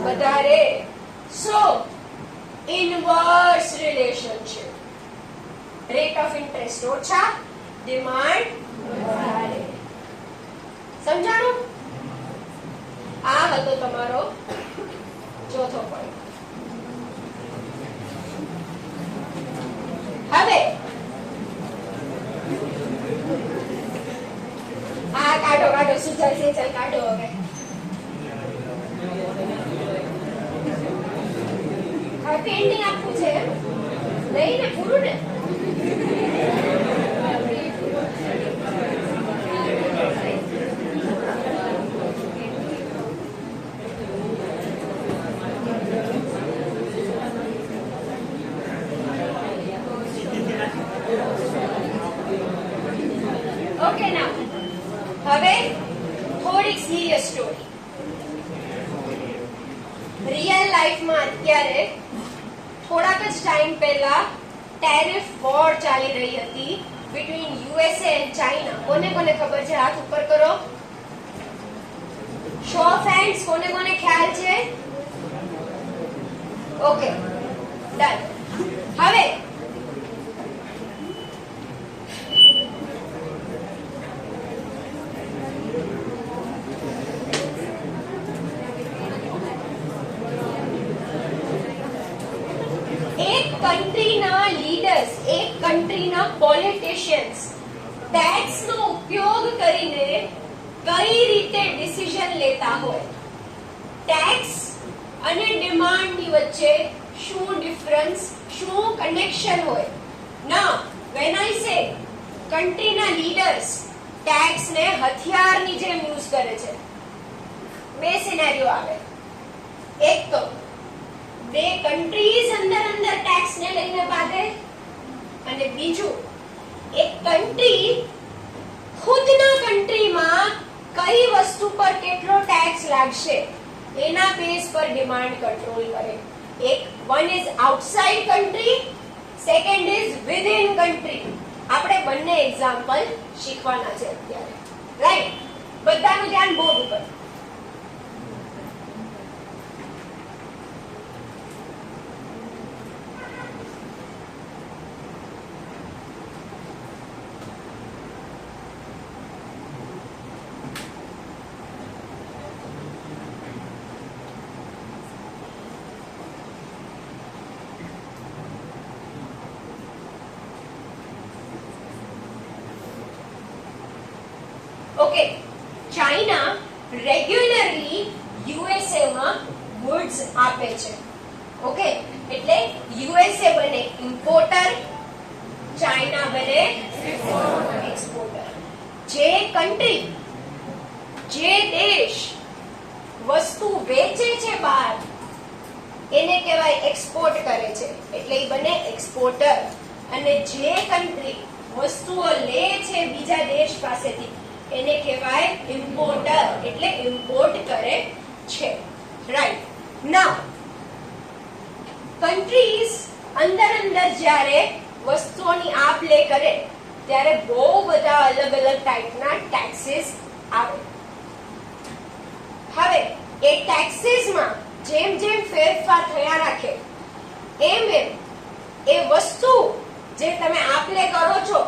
વધારે. So inverse relationship, rate of interest ઓછા, ડિમાન્ડ વધારે. સમજાણું? આ હતો તમારો ચોથો પોઈન્ટ. હવે આ કાઢો કાઢો, સુજલ સેજલ કાઢો. હવે હેપી એન્ડિંગ આપવું છે નહીં ને, પૂરું ને? ઓકે, ના હવે થોડીક સિરિયસ સ્ટોરી. રિયલ લાઈફમાં અત્યારે થોડાક જ ટાઈમ પહેલા ટેરિફ વોર ચાલી રહી હતી બિટવીન યુએસએ એન્ડ ચાઇના. કોને કોને ખબર છે? હાથ ઉપર કરો. શો ઓફ હેન્ડ્સ, કોને કોને ખ્યાલ છે? Okay, done. હવે કન્ટ્રીના લીડર્સ, એક કન્ટ્રીના પોલિટિશિયન્સ ટેક્સનો ઉપયોગ કરીને કઈ રીતે ડિસિઝન લેતા હોય, ટેક્સ અને ડિમાન્ડની વચ્ચે શું ડિફરન્સ, શું કનેક્શન હોય. ના when I say country ના leaders tax ને હથિયારની જેમ યુઝ કરે છે, બે સિનેરિયો આવે. એક તો બે કન્ટ્રીઝ અંદર ટેક્સ ને લઈને બાંધે, અને બીજું એક કન્ટ્રી ખુદના કન્ટ્રીમાં કઈ વસ્તુ પર કેટલો ટેક્સ લાગશે એના બેઝ પર ડિમાન્ડ કંટ્રોલ કરે. એક one is outside country, second is within country. આપણે બંને એક્ઝામ્પલ શીખવાના છે અત્યારે, રાઈટ? બધાનું ધ્યાન બોર્ડ ઉપર. ઓકે, ચાઇના રેગ્યુલરલી યુએસએ માં ગુડ્સ આપે છે. ઓકે, એટલે યુએસએ બને ઇમ્પોર્ટર, ચાઇના બને એક્સપોર્ટર. જે કન્ટ્રી, જે દેશ વસ્તુ વેચે છે બહાર એને કહેવાય એક્સપોર્ટ કરે છે, એટલે એ બને એક્સપોર્ટર. અને જે કન્ટ્રી વસ્તુઓ લે છે બીજા દેશ પાસેથી એને કહેવાય ઇમ્પોર્ટર, એટલે ઇમ્પોર્ટ કરે છે. રાઈટ? નાઉ કન્ટ્રીઝ અંદર જ્યારે વસ્તુઓની આપ લે કરે ત્યારે બહુ બધા અલગ અલગ ટાઈપના ટેક્સીસ આવે. હવે એ ટેક્સીસમાં જેમ જેમ ફેરફાર થયા રાખે એમ એમ એ વસ્તુ જે તમે આપ લે કરો છો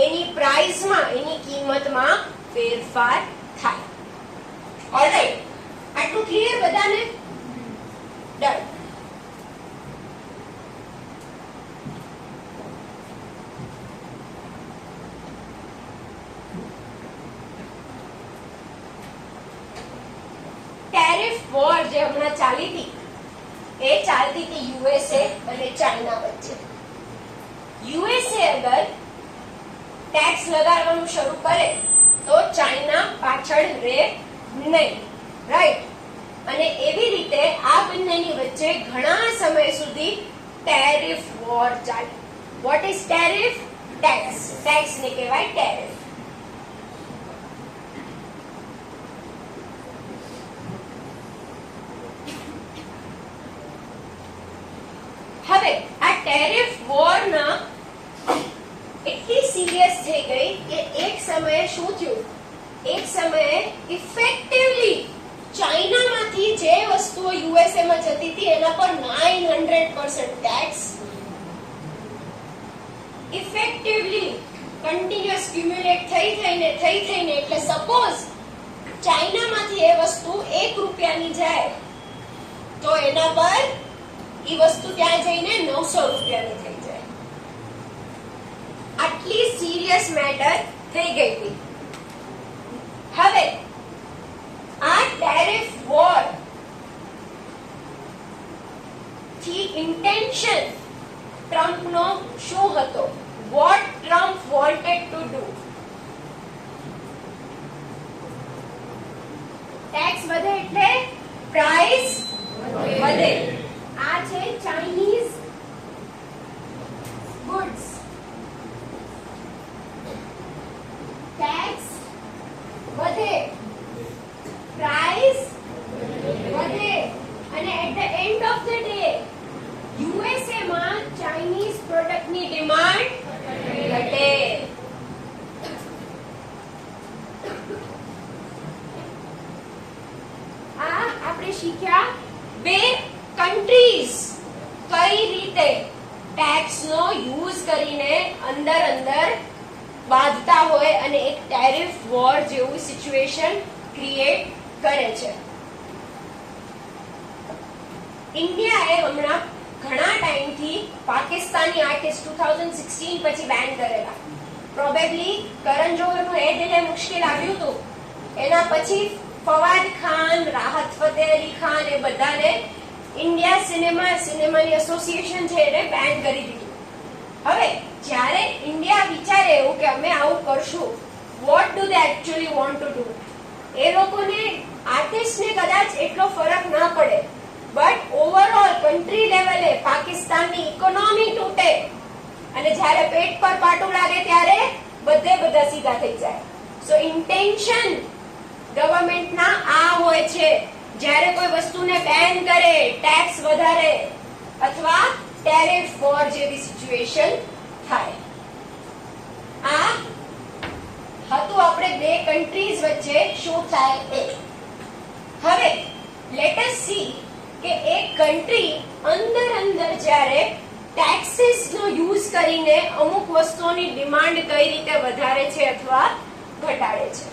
એની પ્રાઇસમાં, એની કિંમતમાં ફેરફાર થાય. ઓલરાઈટ, આટલું ક્લિયર બધાને? ડન. ટેરિફ વોર જે હમણાં ચાલી હતી એ ચાલતી હતી યુએસએ અને ચાઇના વચ્ચે. યુએસએ અગર ટેક્સ લગાડવાનું શરૂ કરે તો ચાઇના પાછળ રહે નહીં, રાઈટ? અને એવી રીતે આ બંનેની વચ્ચે ઘણા સમય સુધી ટેરિફ વોર ચાલી. What is tariff? Tax. Tax ને કહેવાય ટેરિફ. હવે આ ટેરિફ વોર ના એટલી સિરિયસ થઈ ગઈ કે એક સમયે શું થયું? એક સમયે ઇફેક્ટિવલી ચાઇનામાંથી જે વસ્તુઓ યુએસએ માં જતી હતી એના પર 900% ટેક્સ ઇફેક્ટિવલી કન્ટિન્યુઅસ ક્યુમ્યુલેટ થઈ થઈને એટલે સપોઝ ચાઇનામાંથી એ વસ્તુ 1 રૂપિયાની જાય તો એના પર એ વસ્તુ ત્યાં જઈને 900 રૂપિયાની થઈ જાય. આટલી સિરિયસ મેટર થઈ ગઈ હતી. હવે આ ટેરિફ વોર થી ઇન્ટેન્શન ટ્રમ્પનો શું હતો? What Trump wanted to do? Tax વધે એટલે પ્રાઇસ વધે. આ છે ચાઇનીઝ ગુડ્સ. ટેક્સ વધે, પ્રાઇસ વધે, અને at the end of the day USA માં ચાઇનીઝ પ્રોડક્ટની ડિમાન્ડ ઘટે. આ આપણે શીખ્યા બે કન્ટ્રીઝ કઈ રીતે ટેક્સ નો યુઝ કરીને અંદર બાંધતા હોય અને એક ટેરિફ વોર જેવું સિચ્યુએશન ક્રિએટ કરે છે. ઇન્ડિયાએ હમણાં ઘણા ટાઈમથી પાકિસ્તાની આર્ટિસ્ટ 2016 પછી બેન કરેલા. પ્રોબેબલી કરણ જોહરનું એડ એટલે મુશ્કેલ આવ્યું હતું, એના પછી ફવાદ ખાન, રાહત ફતેહ અલી ખાન એ બધાને ઇન્ડિયા સિનેમાની એસોસિએશન છે એને બેન કરી દીધું. હવે જ્યારે ઇન્ડિયા વિચારે એવું કે અમે આવું કરશું, what do they actually want to do, એ લોકોને આર્ટિસ્ટને કદાચ એટલો ફરક ના પડે, બટ ઓવરઓલ કન્ટ્રી લેવલે પાકિસ્તાનની ઇકોનોમી તૂટે અને જ્યારે પેટ પર પાટું લાગે ત્યારે બધા સીધા થઈ જાય. સો ઇન્ટેન્શન ગવર્નમેન્ટના આ હોય છે, જ્યારે કોઈ વસ્તુને બેન કરે, ટેક્સ વધારે અથવા ટેરિફ વોર જેવી સિચ્યુએશન થાય. આ હતું આપણે બે કન્ટ્રીઝ વચ્ચે શું થાય એ. હવે લેટ અસ સી કે એક કન્ટ્રી અંદર જ્યારે ટેક્સીસ નો યુઝ કરીને અમુક વસ્તુઓની ડિમાન્ડ કઈ રીતે વધારે છે અથવા ઘટાડે છે.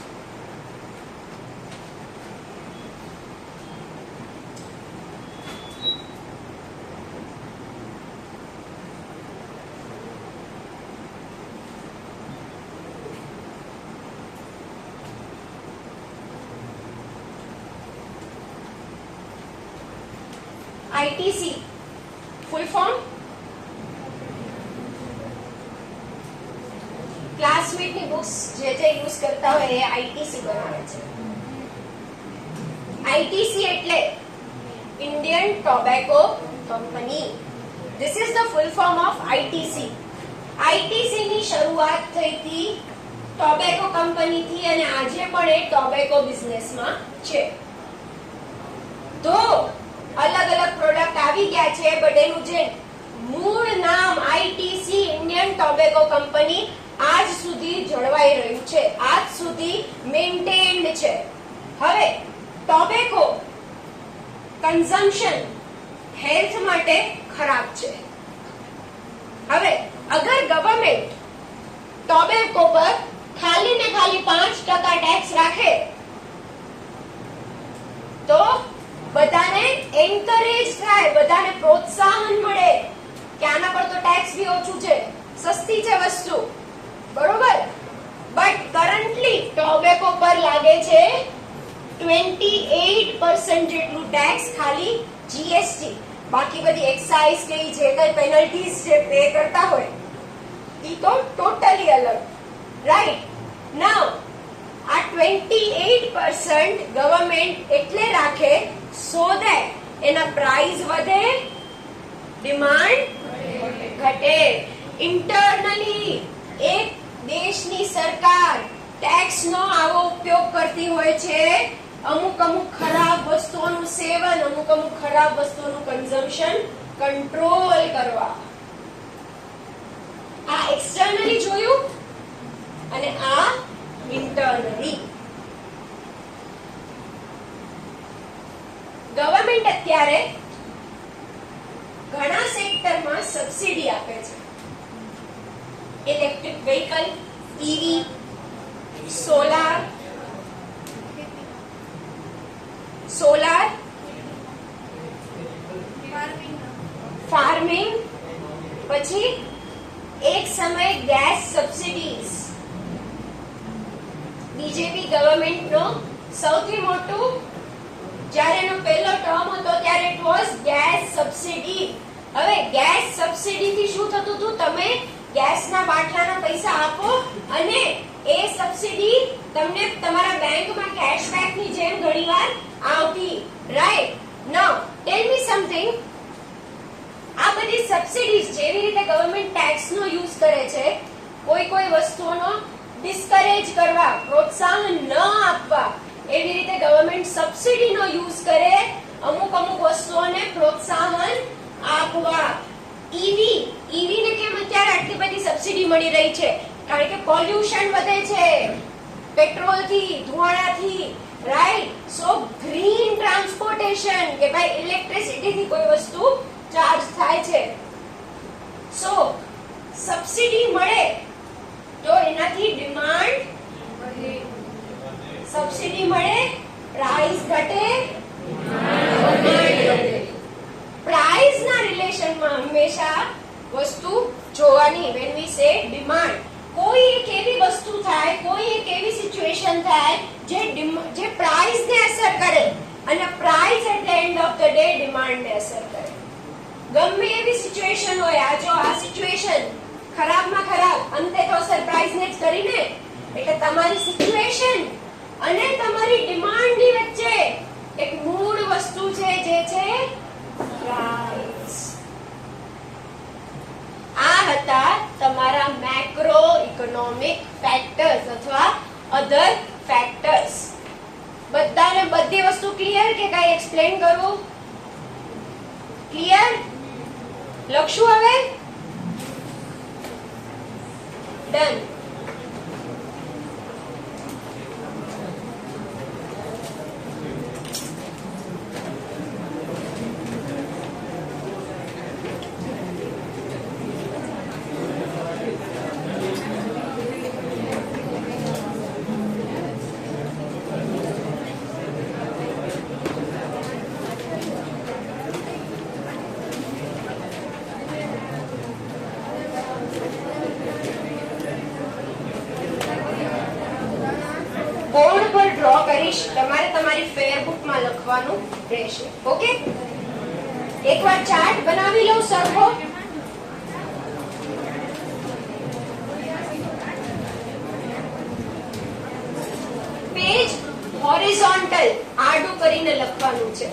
ITC ફૂલ ફોર્મ ક્લાસમેટની બુક્સ જે યુઝ કરતા હોય એ ITC બનાવે છે. ITC એટલે Indian tobacco company. This is the full form of ITC. ITC ની શરૂઆત થઈ હતી ટોબેકો કંપનીથી અને આજે પણ એ ટોબેકો બિઝનેસમાં છે. તો અલગ અલગ પ્રોડક્ટ આવી ગયા છે, બટ એનું જે મૂળ નામ ITC ઇન્ડિયન ટોબેકો કંપની આજ સુધી જળવાઈ રહ્યું છે, આજ સુધી મેન્ટેન્ડ છે. હવે ટોબેકો કન્ઝમ્પશન હેલ્થ માટે ખરાબ છે. હવે અગર ગવર્નમેન્ટ ટોબેકો પર ખાલી ને ખાલી 5% ટેક્સ રાખે તો બધાને એન્કરેજ થાય, બધાને પ્રોત્સાહન મળે કે આના પર તો ટેક્સ બી ઓછું છે, સસ્તી છે વસ્તુ, બરોબર. બટ કરન્ટલી ટોબેકો પર લાગે છે 28% જેટલું ટેક્સ, ખાલી જીએસટી. બાકી બધી એક્સાઇઝ કે જે કઈ પેનલ્ટીઝ જે પે કરતા હોય ઈ તો ટોટલી અલગ, રાઈટ. નાઉ આ 28% ગવર્નમેન્ટ એટલે રાખે સો ધેટ એના પ્રાઇસ વધે, ડિમાન્ડ ઘટે. ઇન્ટરનલી એક દેશની સરકાર ટેક્સનો આવો ઉપયોગ કરતી હોય છે અમુક ખરાબ વસ્તુઓનું સેવન, અમુક ખરાબ વસ્તુઓનું કન્ઝમ્પશન કંટ્રોલ કરવા. આ એક્સટર્નલી જોયું અને આ ઇન્ટરનલી. ગવર્નમેન્ટ અત્યારે ઘણા સેક્ટરમાં સબસિડી આપે છે. Electric vehicle, EV, solar, farming, પછી એક સમય ગેસ સબસિડીઝ. બીજેપી ગવર્નમેન્ટનો સૌથી મોટું જ્યારે એનો પહેલો ટર્મ હતો ત્યારે ઇટ વોઝ ગેસ સબસિડી. હવે ગેસ સબસિડી થી શું થતું હતું, તમે ગેસના બાટલાના પૈસા આપો અને એ સબસિડી તમને તમારા બેંકમાં કેશબેક ની જેમ ઘણીવાર આવતી, રાઈટ. નાઉ ટેલ મી સમથિંગ, આ બધી સબસિડીઝ જેવી રીતે ગવર્નમેન્ટ ટેક્સ નો યુઝ કરે છે કોઈ વસ્તુઓનો ડિસ્કરેજ કરવા, પ્રોત્સાહન ન આપવા, એવી રીતે ગવર્નમેન્ટ સબસિડીનો યુઝ કરે અમુક વસ્તુઓને પ્રોત્સાહન આપવા. ઈવી ને કેમ અત્યારે આટલી બધી સબસિડી મળી રહી છે? કારણ કે પોલ્યુશન વધે છે પેટ્રોલ થી, ધુમાડાથી, રાઈટ. સો ગ્રીન ટ્રાન્સપોર્ટેશન, કે ભાઈ ઇલેક્ટ્રિસિટી થી કોઈ વસ્તુ ચાર્જ થાય છે. સો સબસિડી મળે તો એનાથી ડિમાન્ડ વધે, સબસિડી મળે પ્રાઇસ ઘટે, પ્રાઇસ ના રિલેશનમાં હંમેશા વસ્તુ જોવાની. when we say demand, કોઈ એક એવી વસ્તુ થાય, કોઈ એક એવી સિચ્યુએશન થાય જે પ્રાઇસ ને અસર કરે અને price at the end of the day demand ને અસર કરે. ગમે એવી સિચ્યુએશન હોય, આ જો આ સિચ્યુએશન ખરાબમાં ખરાબ અંતે તો સરપ્રાઈઝ ને જ કરીને. એટલે તમારી સિચ્યુએશન અને તમારી ડિમાન્ડની વચ્ચે એક મૂળ વસ્તુ છે જે છે પ્રાઇસ. આ હતા તમારા મેક્રો ઇકોનોમિક ફેક્ટર્સ અથવા અધર ફેક્ટર્સ. બધાને બધી વસ્તુ ક્લિયર કે કઈ એક્સપ્લેન કરું? ક્લિયર? લખશું હવે? ડન. બોર્ડ પર ડ્રો કરીશ, તમારે તમારી ફેરબુકમાં લખવાનું રહેશે. ઓકે, એકવાર ચાર્ટ બનાવી લઉં સરખો. પેજ હોરિઝોન્ટલ આડું કરીને લખવાનું છે.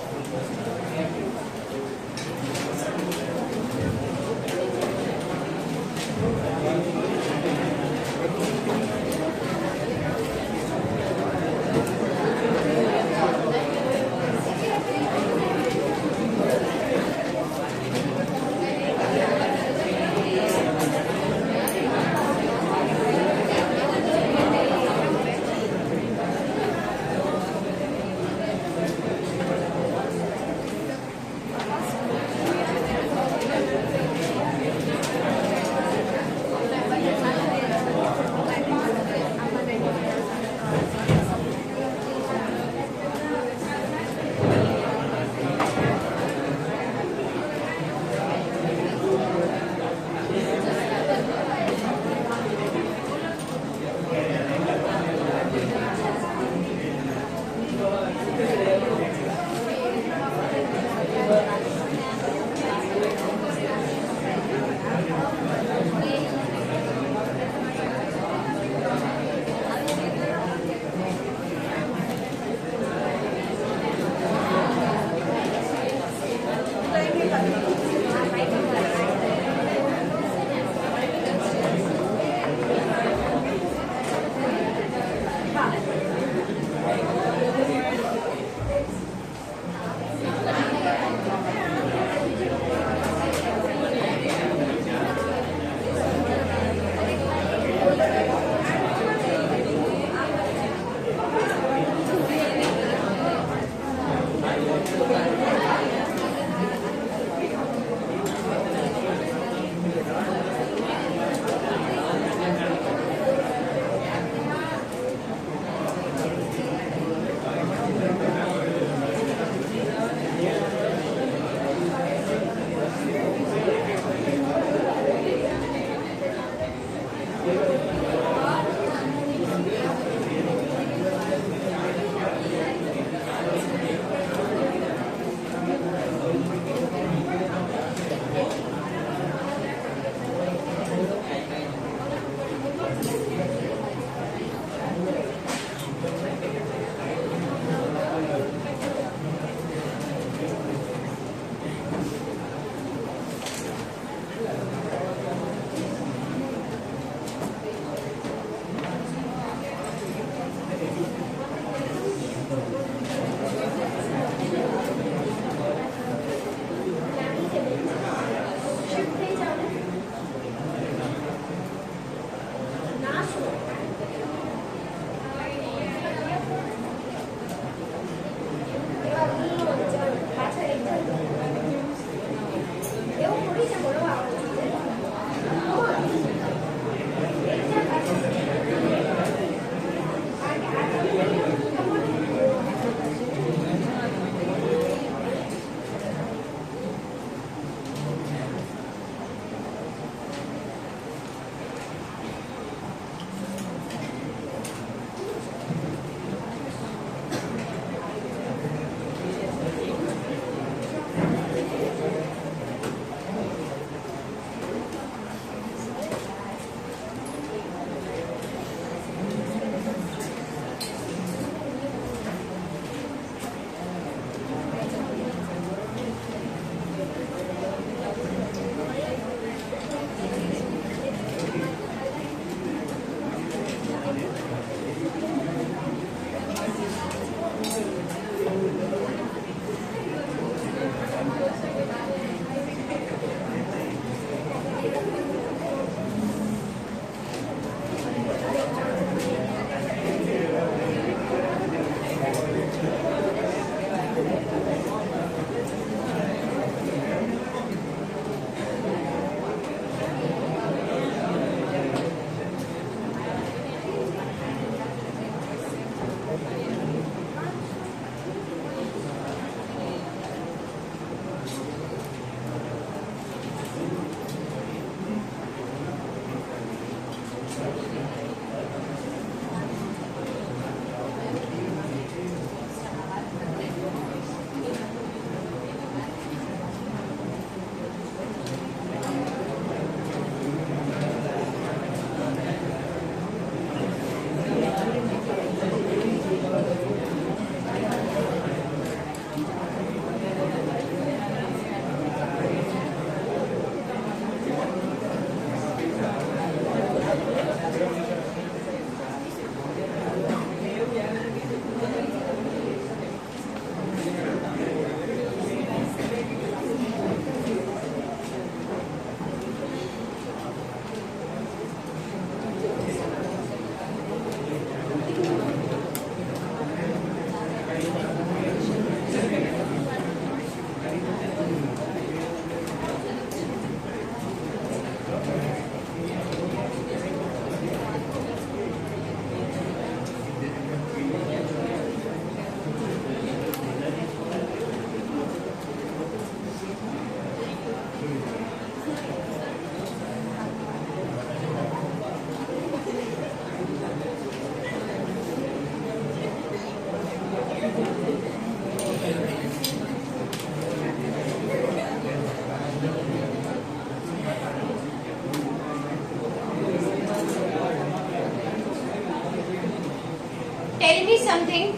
something?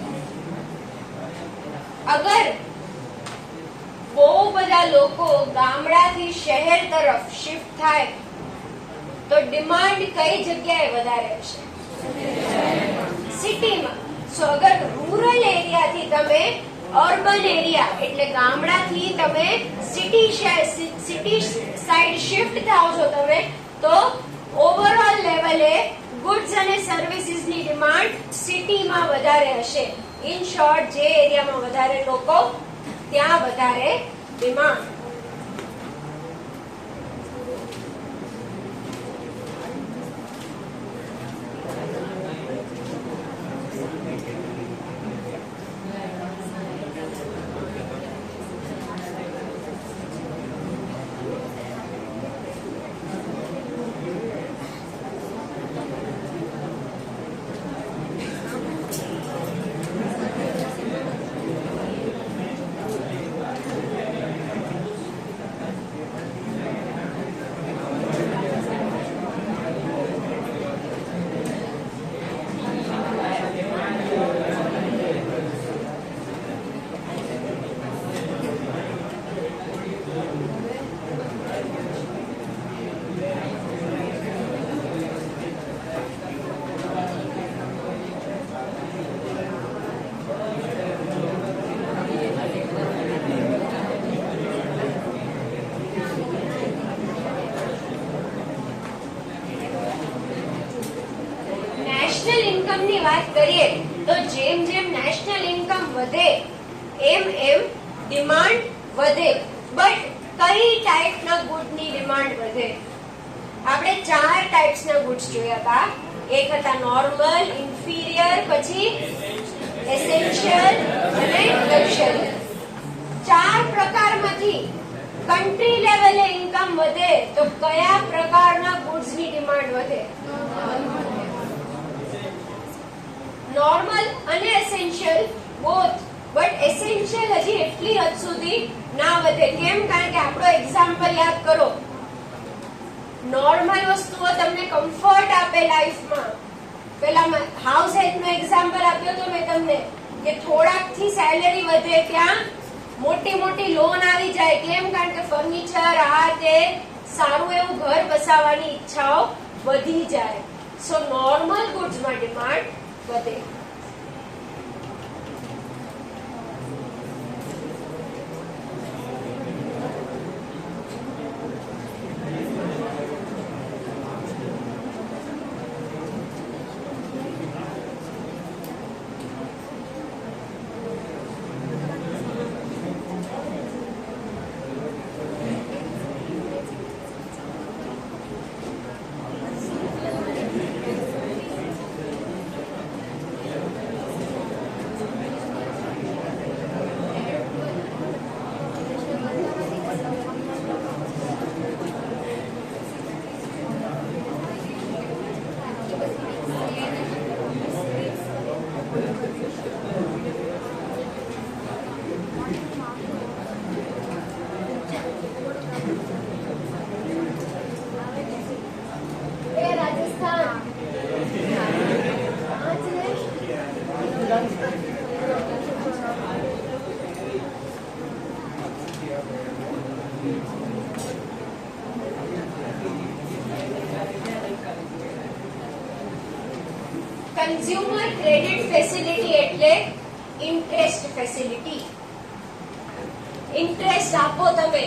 અગર બહુ બધા લોકો ગામડાથી શહેર તરફ શિફ્ટ થાય તો ડિમાન્ડ કઈ જગ્યાએ વધારે હશે? સિટીમાં. સો અગર રૂરલ એરિયાથી તમે અર્બન એરિયા એટલે ગામડાથી તમે સિટી સાઇડ શિફ્ટ થાઓ છો તમે, તો ઓવરઓલ લેવલે ગુડ્સ અને સર્વિસીસની ડિમાન્ડ સિટીમાં વધારે હશે. ઇન શોર્ટ, જે એરિયામાં વધારે લોકો ત્યાં વધારે ડિમાન્ડ. ઇન્કમની વાત કરીએ તો જેમ જેમ નેશનલ ઇન્કમ વધે એમ એમ ડિમાન્ડ વધે. બટ કઈ ટાઈપના ગુડની ડિમાન્ડ વધે? આપણે 4 ટાઈપ્સના ગુડ્સ જોયા હતા. એક હતા નોર્મલ, ઇન્ફીરિયર, પછી એસેન્શિયલ અને લક્ઝરી. 4 પ્રકારમાંથી કન્ટ્રી લેવલે ઇન્કમ વધે તો કયા પ્રકારના ગુડ્સની ડિમાન્ડ વધે? નોર્મલ અને એસેન્શિયલ બોથ. બટ એસેન્શિયલ હજી એટલી હદ સુધી ના વધે. કેમ? કારણ કે આપણો એક્ઝામ્પલ યાદ કરો. નોર્મલ વસ્તુઓ તમને કમ્ફર્ટ આપે લાઈફમાં. પેલા હાઉસ હેલ્થનો એક્ઝામ્પલ આપ્યો તો મેં તમને કે થોડાકથી સેલેરી વધે ત્યાં મોટી મોટી લોન આવી જાય. કેમ? કારણ કે ફર્નિચર આ તે સારું એવું ઘર બસાવવાની ઈચ્છાઓ વધી જાય. સો નોર્મલ ગુડ્સમાં ડિમાન્ડ વધે. કન્ઝ્યુમર ક્રેડિટ ફેસિલિટી એટલે ઇન્ટરેસ્ટ ફેસિલિટી. ઇન્ટરેસ્ટ આપો તમે,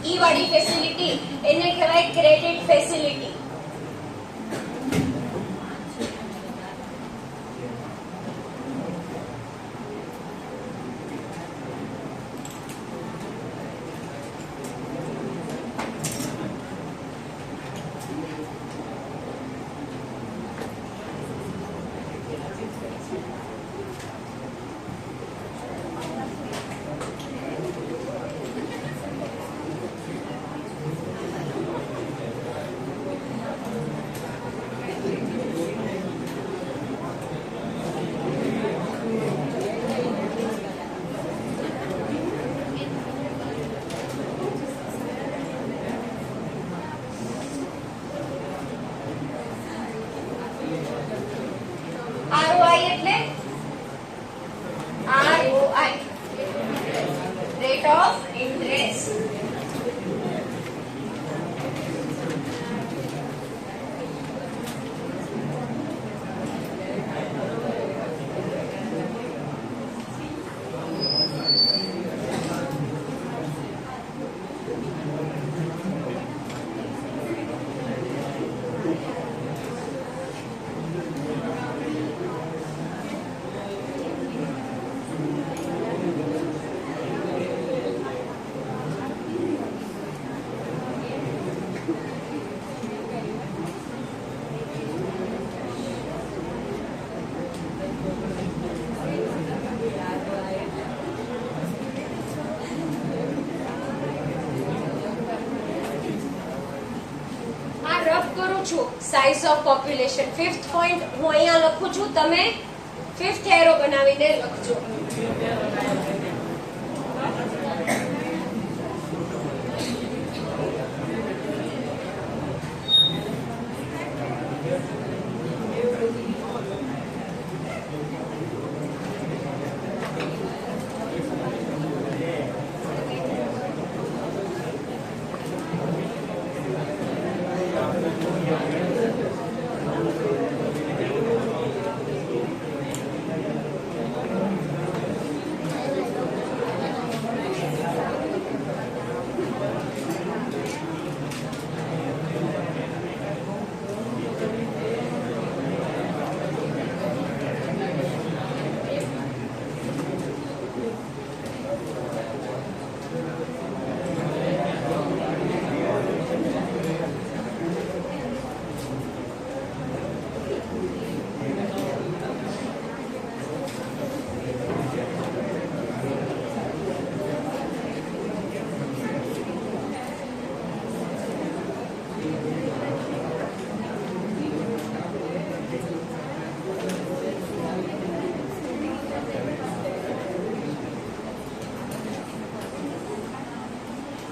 ઈ વાળી ફેસિલિટી એને કહેવાય ક્રેડિટ ફેસિલિટી. ROI એટલે રફ કરું છું size of population. 5th point હું અહીંયા લખું છું, તમે 5th એરો બનાવીને લખજો.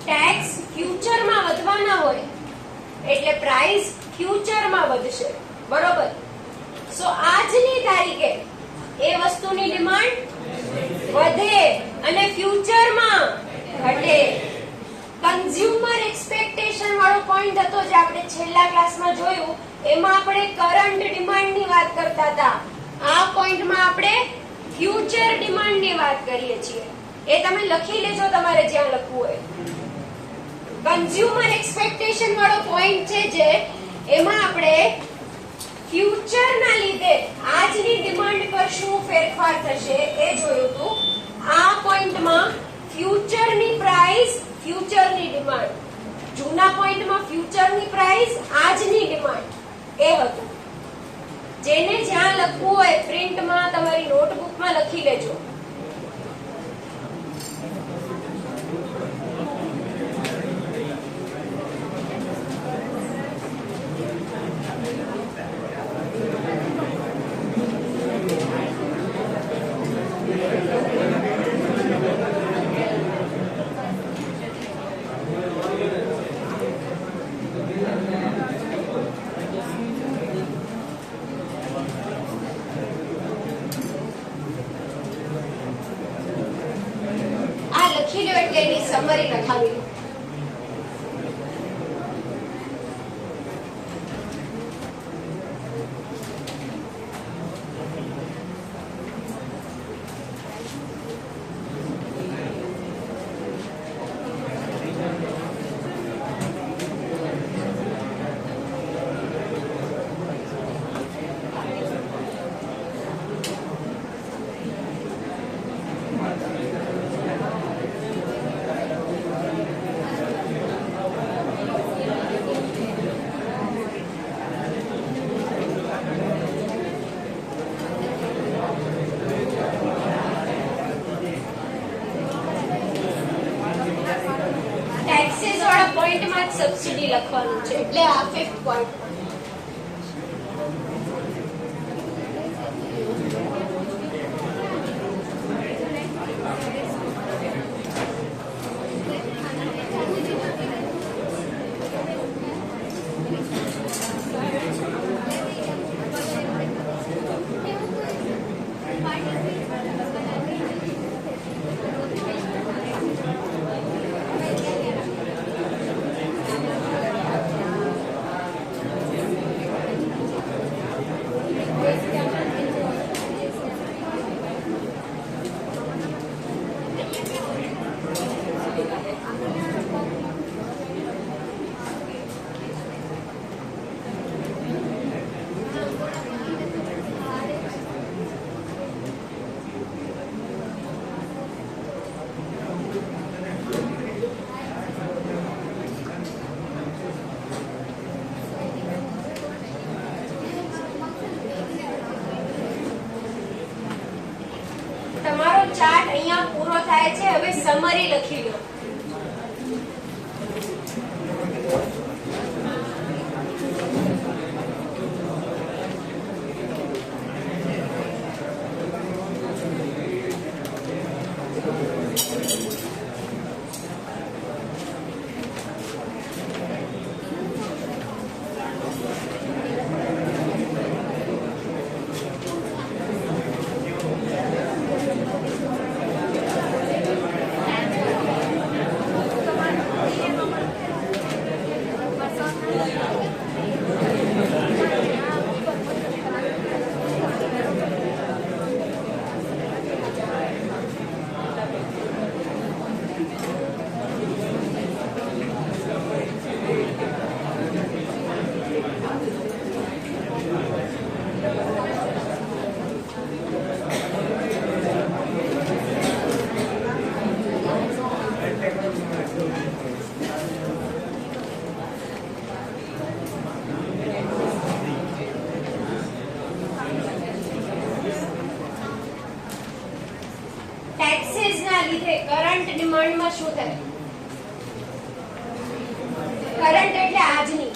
ટેક્સ ફ્યુચરમાં વધવાના હોય એટલે પ્રાઇસ ફ્યુચરમાં વધશે, બરોબર? સો આજની તારીખે એ વસ્તુની ડિમાન્ડ વધે અને ફ્યુચરમાં ઘટે. કન્ઝ્યુમર એક્સપેક્ટેશન વાળો પોઈન્ટ હતો જે આપણે છેલ્લા ક્લાસમાં જોયું, એમાં આપણે કરંટ ડિમાન્ડની વાત કરતા હતા. આ પોઈન્ટમાં આપણે ફ્યુચર ડિમાન્ડની વાત કરીએ છીએ. એ તમે લખી લેજો તમારે જ્યાં લખવું હોય. કન્ઝ્યુમર એક્સપેક્ટેશન વાળો પોઈન્ટ છે જે એમાં આપણે ફ્યુચર ના લીધે આજની ડિમાન્ડ પર શું ફેરફાર થશે એ જોયું હતું. આ પોઈન્ટમાં ફ્યુચરની પ્રાઇસ, ફ્યુચરની ડિમાન્ડ. જૂના પોઈન્ટમાં ફ્યુચરની પ્રાઇસ, આજની ડિમાન્ડ એ હતું. જેને જ્યાં લખવું હોય પ્રિન્ટમાં તમારી નોટબુકમાં લખી લેજો. સમરી લખાવી લો. સબસિડી લખવાનું છે એટલે આ 5th પોઈન્ટ. તમારો ચાર્ટ અહીંયા પૂરો થાય છે. હવે સમરી લખી લો. ડિમાન્ડમાં શું થાય? કરંટ એટલે આજની.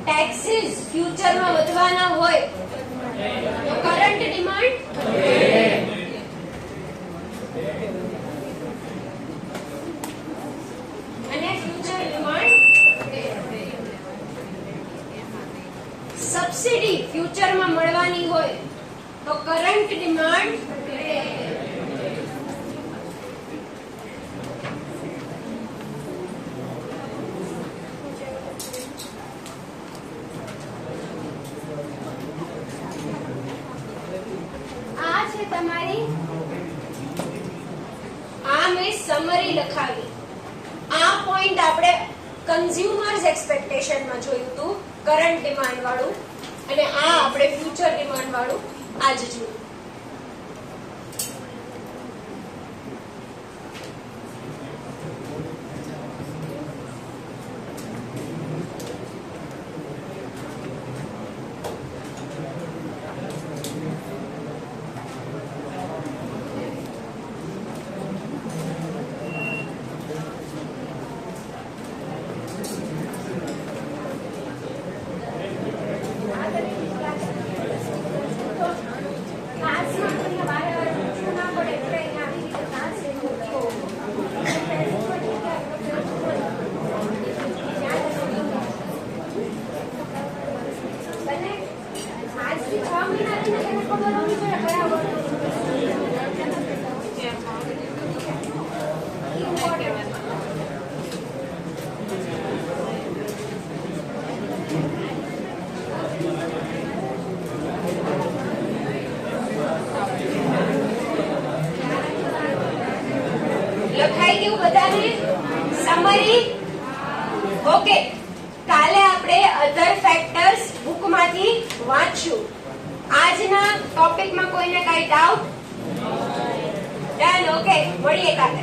ટેક્સીસ ફ્યુચરમાં વધવાના હોય તો કરંટ ડિમાન્ડ અને ફ્યુચર ડિમાન્ડ. સબસિડી ફ્યુચરમાં મળવાની હોય તો કરંટ ડિમાન્ડ તમારી. આ મેં સમરી લખાવી. આ પોઈન્ટ આપણે કન્ઝ્યુમર્સ એક્સપેક્ટેશનમાં જોયું હતું કરંટ ડિમાન્ડ વાળું, અને આ આપણે ફ્યુચર ડિમાન્ડ વાળું આજ જોયું. લખાઈ ગયું બધાને સમરી? ઓકે, કાલે આપણે અધર ફેક્ટર્સ બુકમાંથી વાંચશું. આજના ટોપિકમાં કોઈને કઈ ડાઉટ? ડન. ઓકે, મળીએ કાલે.